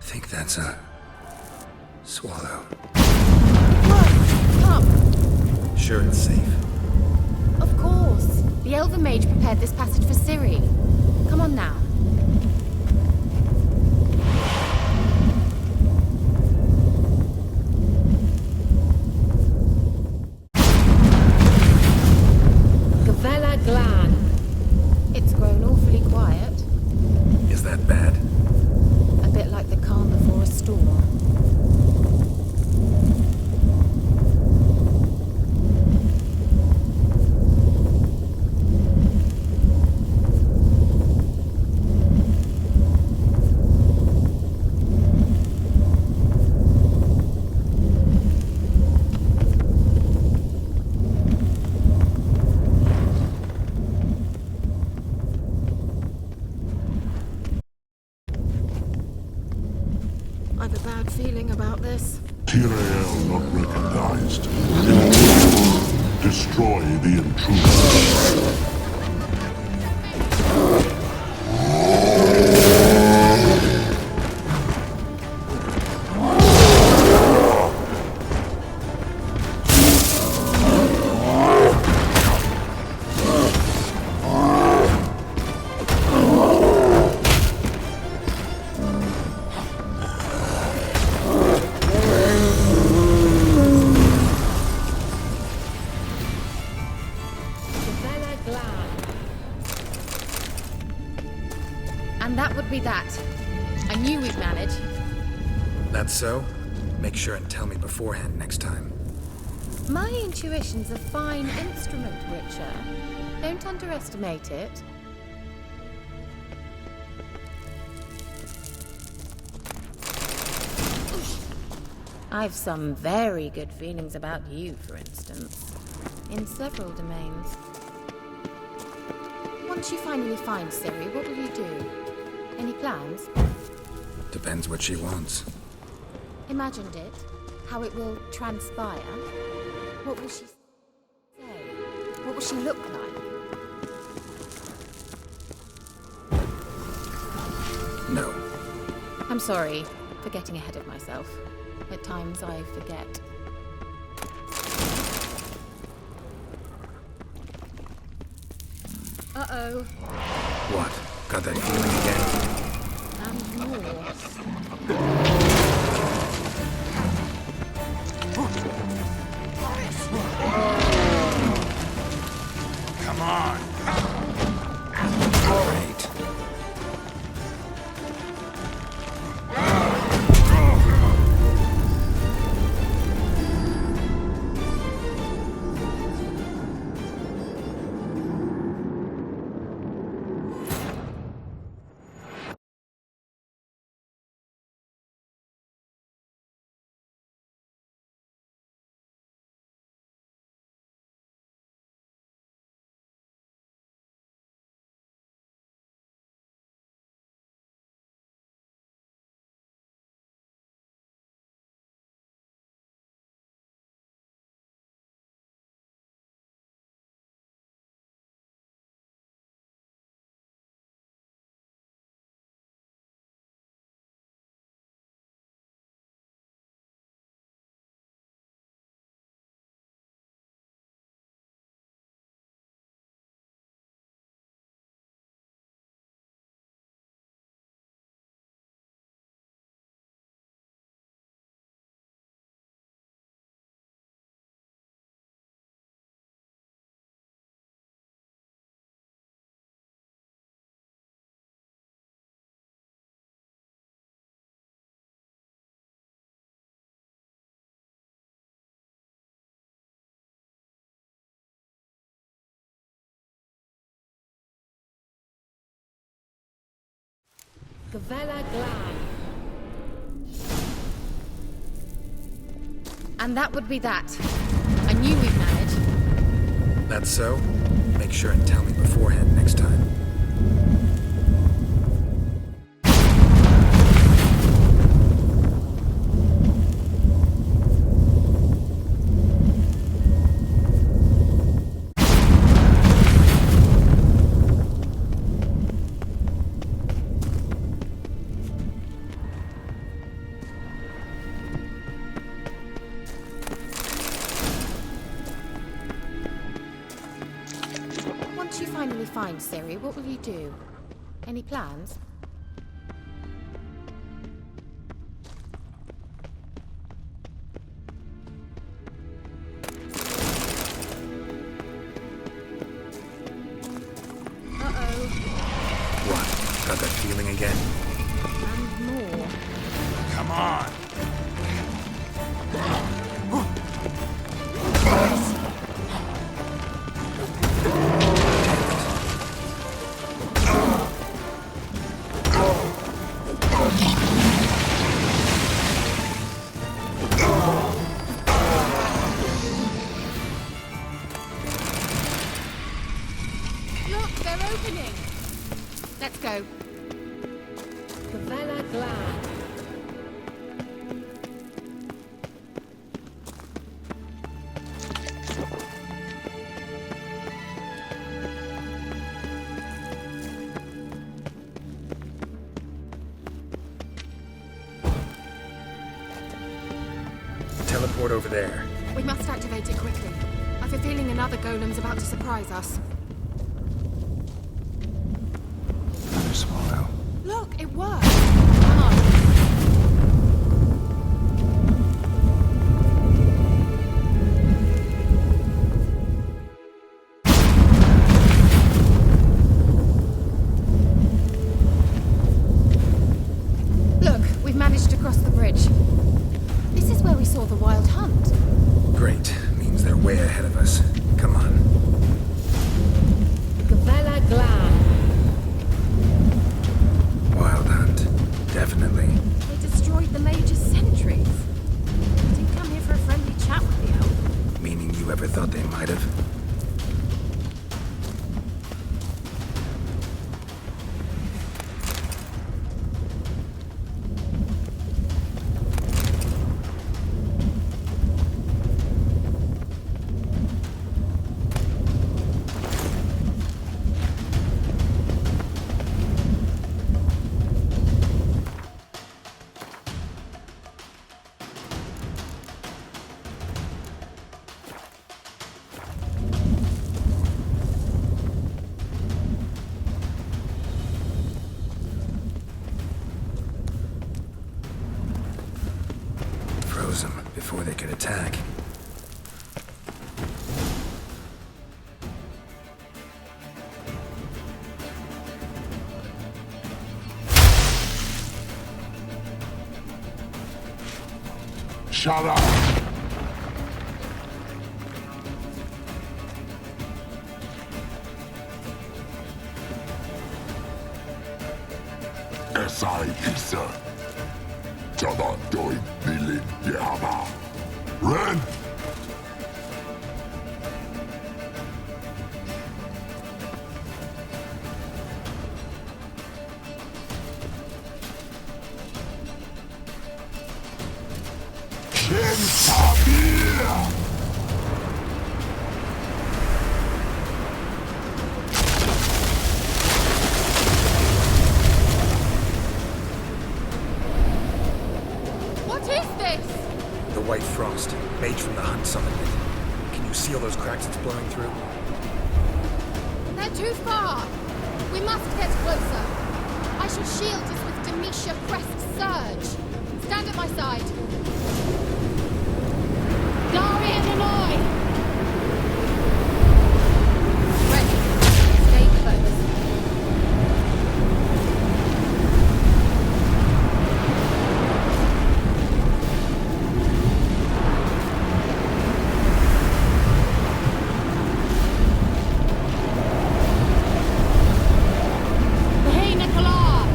I think that's a swallow. Whoa! Come! Sure it's safe. Of course. The Elven Mage prepared this passage for Ciri. Come on now. Gavella Glan. It's grown awfully quiet. Is that bad? A bit like the calm before a storm. I've a bad feeling about this. Tyrael not recognized. Destroy the intruder. Gavella Glan. And that would be that. I knew we'd manage. That's so? Make sure and tell me beforehand next time. My intuition's a fine instrument, Witcher. Don't underestimate it. I've some very good feelings about you, for instance. In several domains. Once you finally find Ciri, what will you do? Any plans? Depends what she wants. Imagined it? How it will transpire? What will she say? What will she look like? No. I'm sorry for getting ahead of myself. At times I forget. Uh-oh. What? Got that feeling again? And more. Gavella Glan. And that would be that. I knew we'd manage. That's so? Make sure and tell me beforehand next time. Once you finally find Siri, what will you do? Any plans? What? Got that feeling again? And more. Come on! Look, they're opening! Let's go. Gavella Glan. Teleport over there. We must activate it quickly. I've a feeling another golem's about to surprise us. Another swallow. Look, it worked! Come on. Look, we've managed to cross the bridge. This is where we saw the wild hunt. Great. Means they're way ahead of us. Come on. Gavella Glan. Wild hunt. Definitely. They destroyed the Major's sentries. They didn't come here for a friendly chat with the elf. Meaning you ever thought they might have? Froze them before they could attack. Shut up! SI Isa. Jada doi bilin yama. Ren! What is this? The white frost. Mage from the hunt summoned it. Can you see all those cracks it's blowing through? They're too far. We must get closer. I shall shield us with Demetia Crest's surge. Stand at my side. Dari and Hanoi! Ready. Stay close. Hey, Nicola!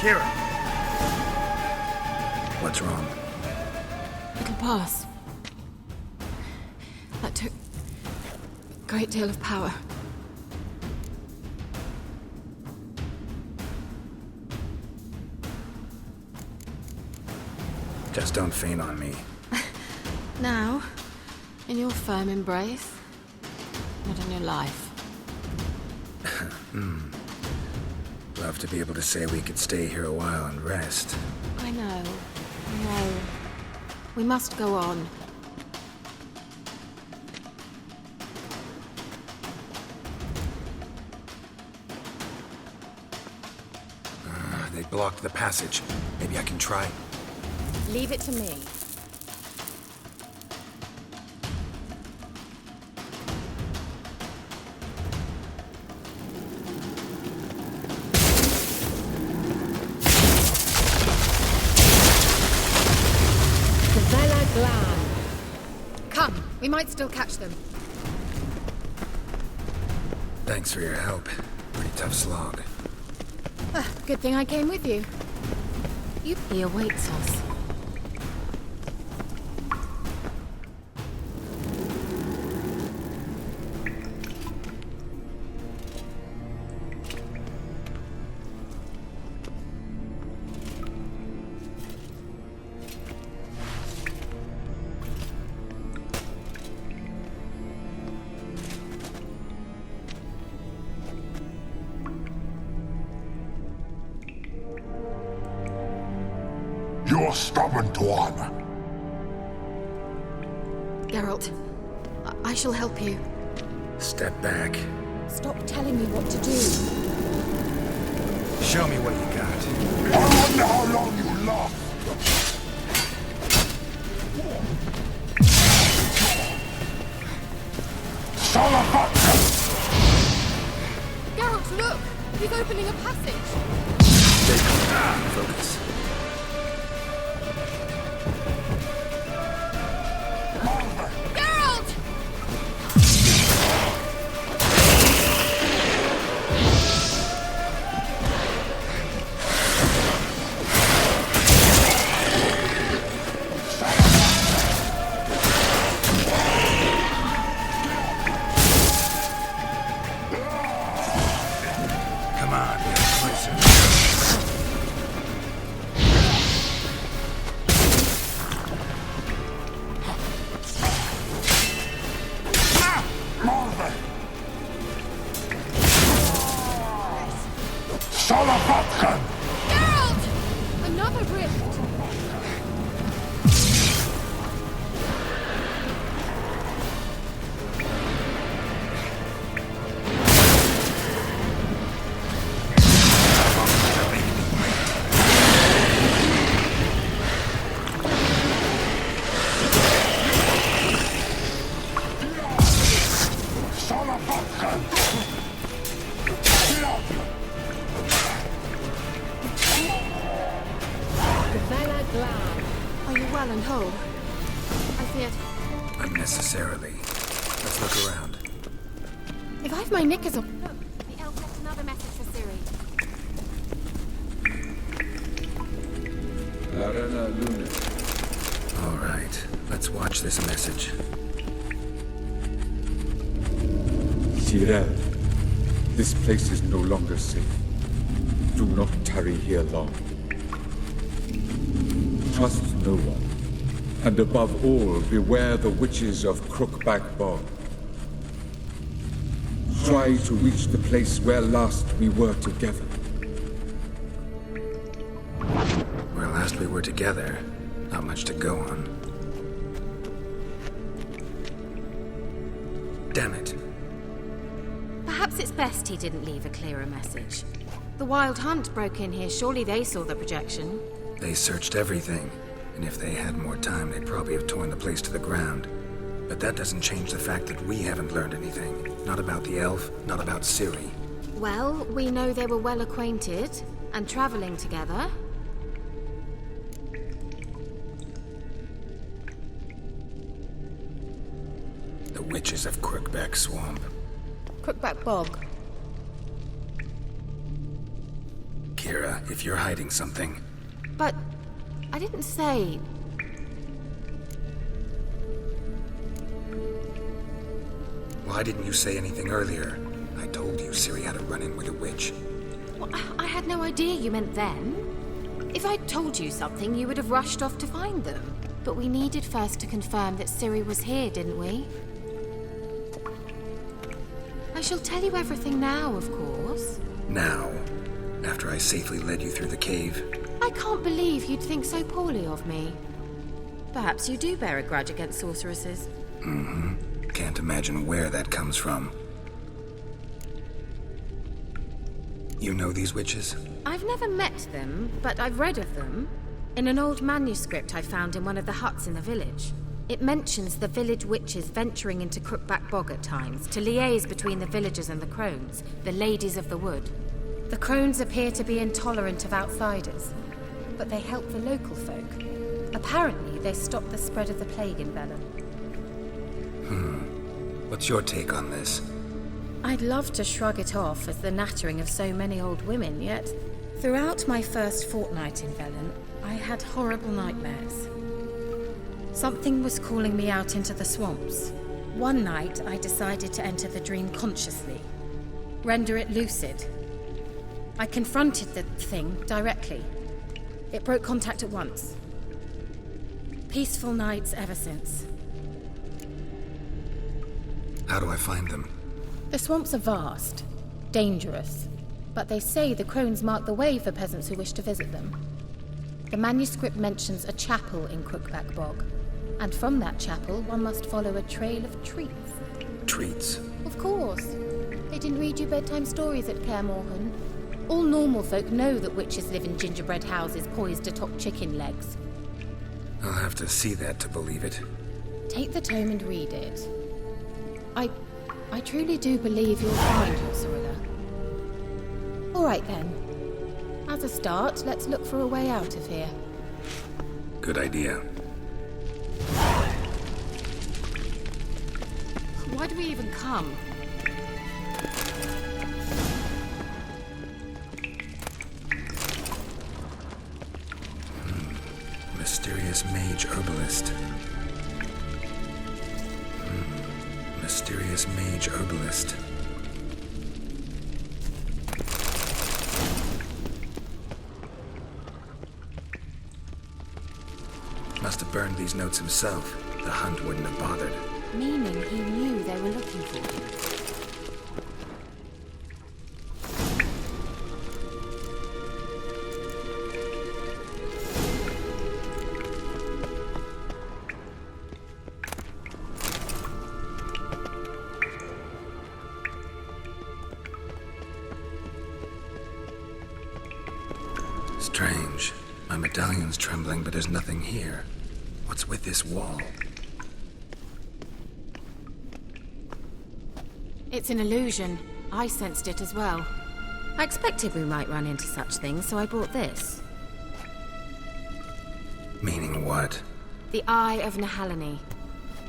Kira! What's wrong? It'll pass. That took a great deal of power. Just don't faint on me. Now, in your firm embrace, not in your life. Love to be able to say we could stay here a while and rest. I know. We must go on. They blocked the passage. Maybe I can try. Leave it to me. Come, we might still catch them. Thanks for your help. Pretty tough slog. Good thing I came with you. He awaits us. You're stubborn, Tuan. Geralt, I shall help you. Step back. Stop telling me what to do. Show me what you got. I wonder how long you last. Geralt, look! He's opening a passage. Focus. Geralt! Come on, get closer. Geralt! Another rift! Are you well and whole? I feared. Unnecessarily. Let's look around. If I've my knickers on... Look, the elf left another message for Ciri. All right, let's watch this message. Tyrell, this place is no longer safe. Do not tarry here long. Trust no one, and above all, beware the witches of Crookback Bog. Try to reach the place where last we were together. Where last we were together, not much to go on. Damn it. Perhaps it's best he didn't leave a clearer message. The Wild Hunt broke in here. Surely they saw the projection. They searched everything, and if they had more time, they'd probably have torn the place to the ground. But that doesn't change the fact that we haven't learned anything. Not about the elf, not about Ciri. Well, we know they were well acquainted and traveling together. The witches of Crookback Swamp. Crookback Bog. Get Kira, if you're hiding something. But I didn't say... Why didn't you say anything earlier? I told you Ciri had a run-in with a witch. Well, I had no idea you meant then. If I'd told you something, you would have rushed off to find them. But we needed first to confirm that Ciri was here, didn't we? I shall tell you everything now, of course. Now? After I safely led you through the cave? I can't believe you'd think so poorly of me. Perhaps you do bear a grudge against sorceresses. Mm-hmm. Can't imagine where that comes from. You know these witches? I've never met them, but I've read of them. In an old manuscript I found in one of the huts in the village. It mentions the village witches venturing into Crookback Bog at times to liaise between the villagers and the crones, the ladies of the wood. The crones appear to be intolerant of outsiders, but they help the local folk. Apparently, they stop the spread of the plague in Velen. What's your take on this? I'd love to shrug it off as the nattering of so many old women, yet throughout my first fortnight in Velen, I had horrible nightmares. Something was calling me out into the swamps. One night, I decided to enter the dream consciously, render it lucid. I confronted the thing directly. It broke contact at once. Peaceful nights ever since. How do I find them? The swamps are vast, dangerous, but they say the crones mark the way for peasants who wish to visit them. The manuscript mentions a chapel in Crookback Bog, and from that chapel one must follow a trail of treats. Treats? Of course. They didn't read you bedtime stories at Kaer Morhen. All normal folk know that witches live in gingerbread houses poised atop chicken legs. I'll have to see that to believe it. Take the tome and read it. I truly do believe you'll find your Cyrilla. All right then. As a start, let's look for a way out of here. Good idea. Why do we even come? Mysterious mage herbalist. Mysterious mage herbalist. Must have burned these notes himself. The hunt wouldn't have bothered. Meaning he knew they were looking for him. Strange. My medallion's trembling, but there's nothing here. What's with this wall? It's an illusion. I sensed it as well. I expected we might run into such things, so I brought this. Meaning what? The Eye of Nehaleni.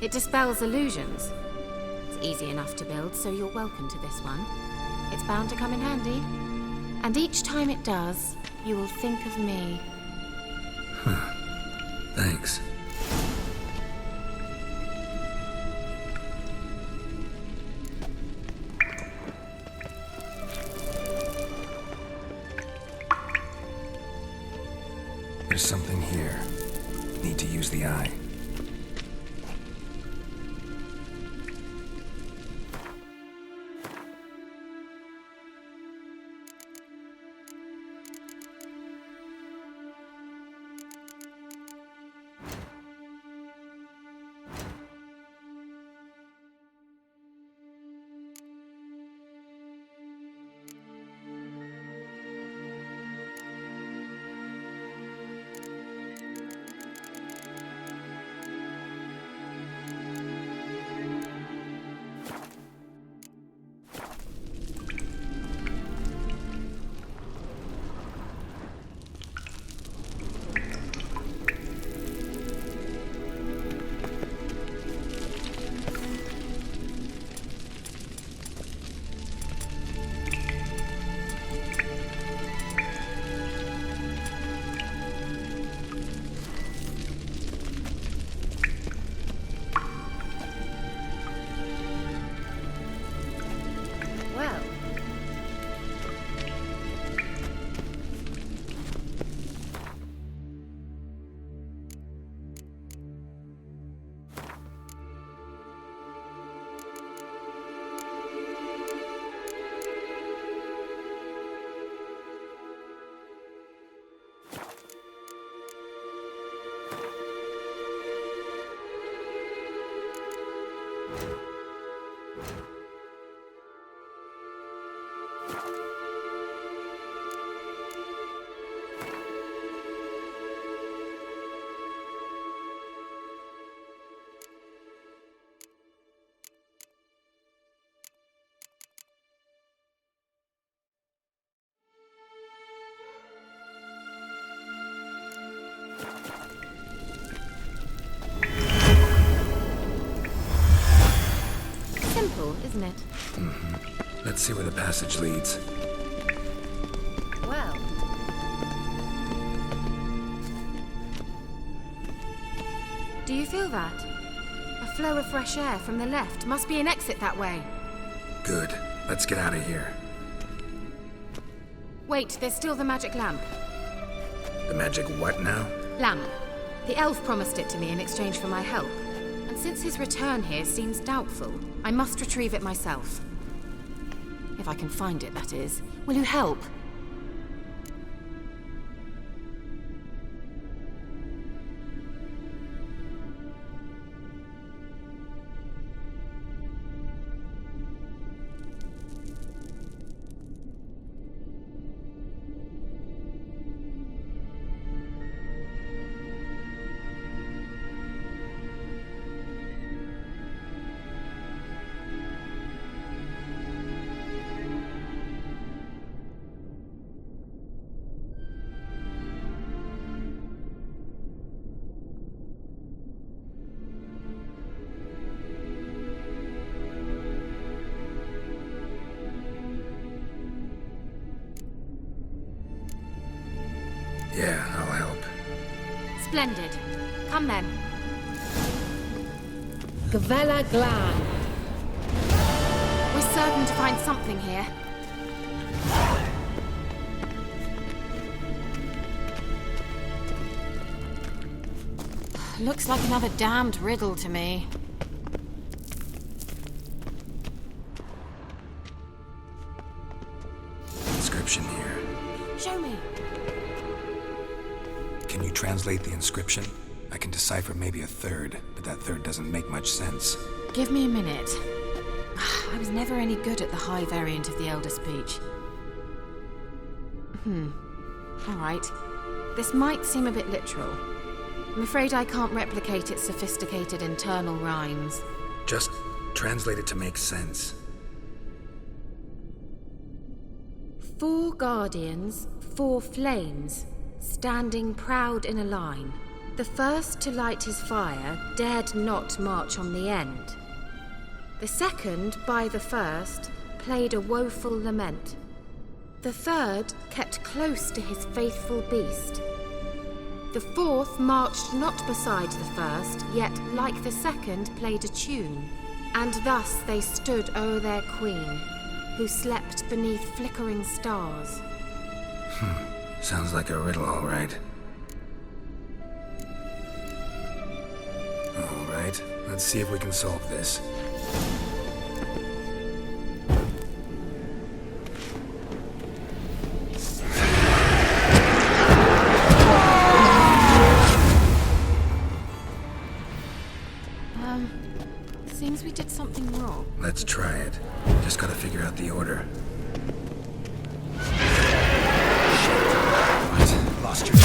It dispels illusions. It's easy enough to build, so you're welcome to this one. It's bound to come in handy. And each time it does, you will think of me. Thanks. There's something here. Need to use the eye. Simple, isn't it? Mm-hmm. Let's see where the passage leads. Well. Do you feel that? A flow of fresh air from the left. Must be an exit that way. Good. Let's get out of here. Wait, there's still the magic lamp. The magic what now? Lamp. The elf promised it to me in exchange for my help. And since his return here seems doubtful, I must retrieve it myself. If I can find it, that is. Will you help? Yeah, I'll help. Splendid. Come then. Gavella Glan. We're certain to find something here. Looks like another damned riddle to me. Inscription here. Show me. Can you translate the inscription? I can decipher maybe a third, but that third doesn't make much sense. Give me a minute. I was never any good at the high variant of the Elder Speech. All right. This might seem a bit literal. I'm afraid I can't replicate its sophisticated internal rhymes. Just translate it to make sense. 4 guardians, 4 flames, standing proud in a line. The first to light his fire dared not march on the end. The second, by the first, played a woeful lament. The third kept close to his faithful beast. The fourth marched not beside the first, yet, like the second, played a tune. And thus they stood o'er their queen, who slept beneath flickering stars. Sounds like a riddle, all right. All right, let's see if we can solve this. Seems we did something wrong. Let's try it. Just gotta figure out the order. What? Lost your...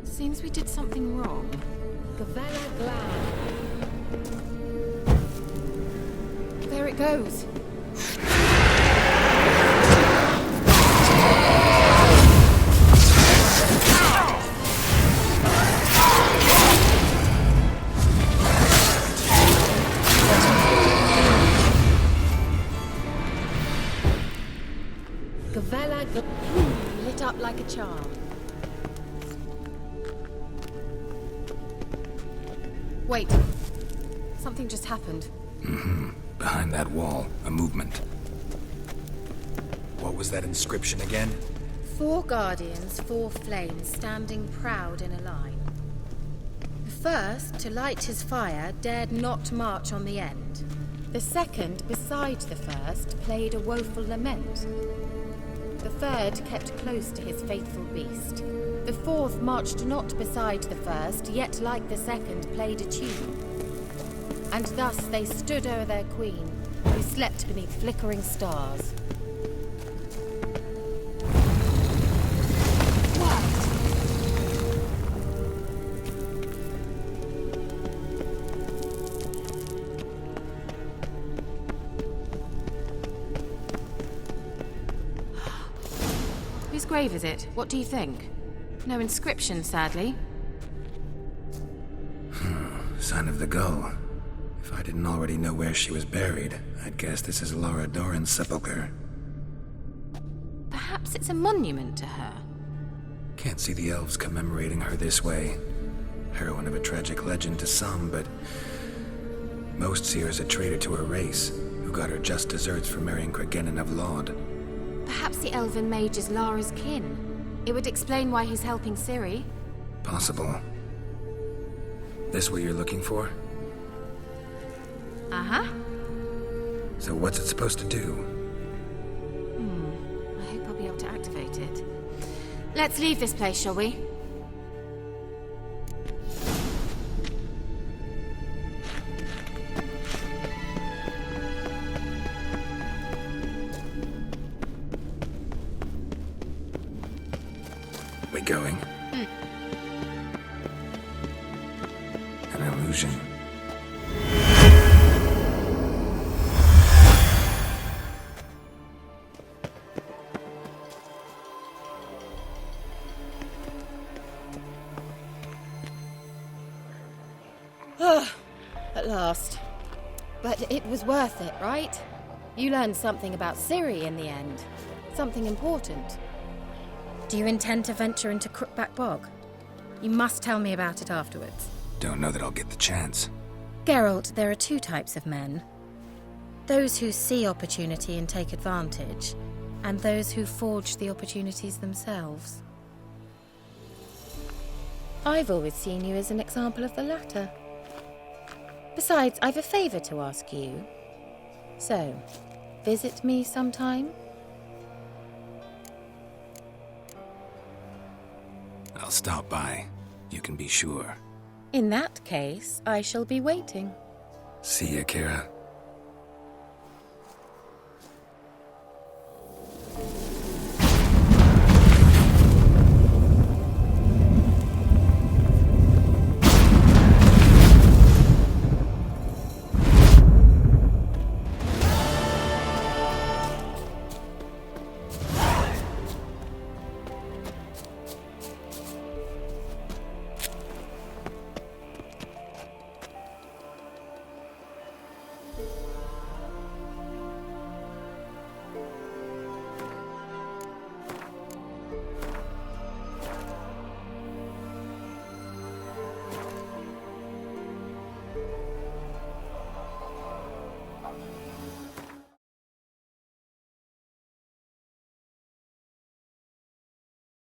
Seems we did something wrong. Gavella Glan. There it goes. Lit up like a charm. Wait. Something just happened. Behind that wall, a movement. What was that inscription again? 4 guardians, 4 flames, standing proud in a line. The first, to light his fire, dared not march on the end. The second, beside the first, played a woeful lament. The third kept close to his faithful beast. The fourth marched not beside the first, yet like the second played a tune. And thus they stood o'er their queen, who slept beneath flickering stars. Whose grave is it? What do you think? No inscription, sadly. Sign of the gull. If I didn't already know where she was buried, I'd guess this is Laura Doran's sepulchre. Perhaps it's a monument to her. Can't see the elves commemorating her this way. Heroine of a tragic legend to some, but most see her as a traitor to her race, who got her just deserts for marrying Cregennan of Laud. Perhaps the elven mage is Lara's kin. It would explain why he's helping Ciri. Possible. This what you're looking for? Uh-huh. So what's it supposed to do? I hope I'll be able to activate it. Let's leave this place, shall we? We going? An illusion. At last. But it was worth it, right? You learned something about Ciri in the end. Something important. Do you intend to venture into Crookback Bog? You must tell me about it afterwards. Don't know that I'll get the chance. Geralt, there are two types of men. Those who see opportunity and take advantage, and those who forge the opportunities themselves. I've always seen you as an example of the latter. Besides, I've a favour to ask you. So, visit me sometime? I'll stop by. You can be sure. In that case, I shall be waiting. See ya, Kira.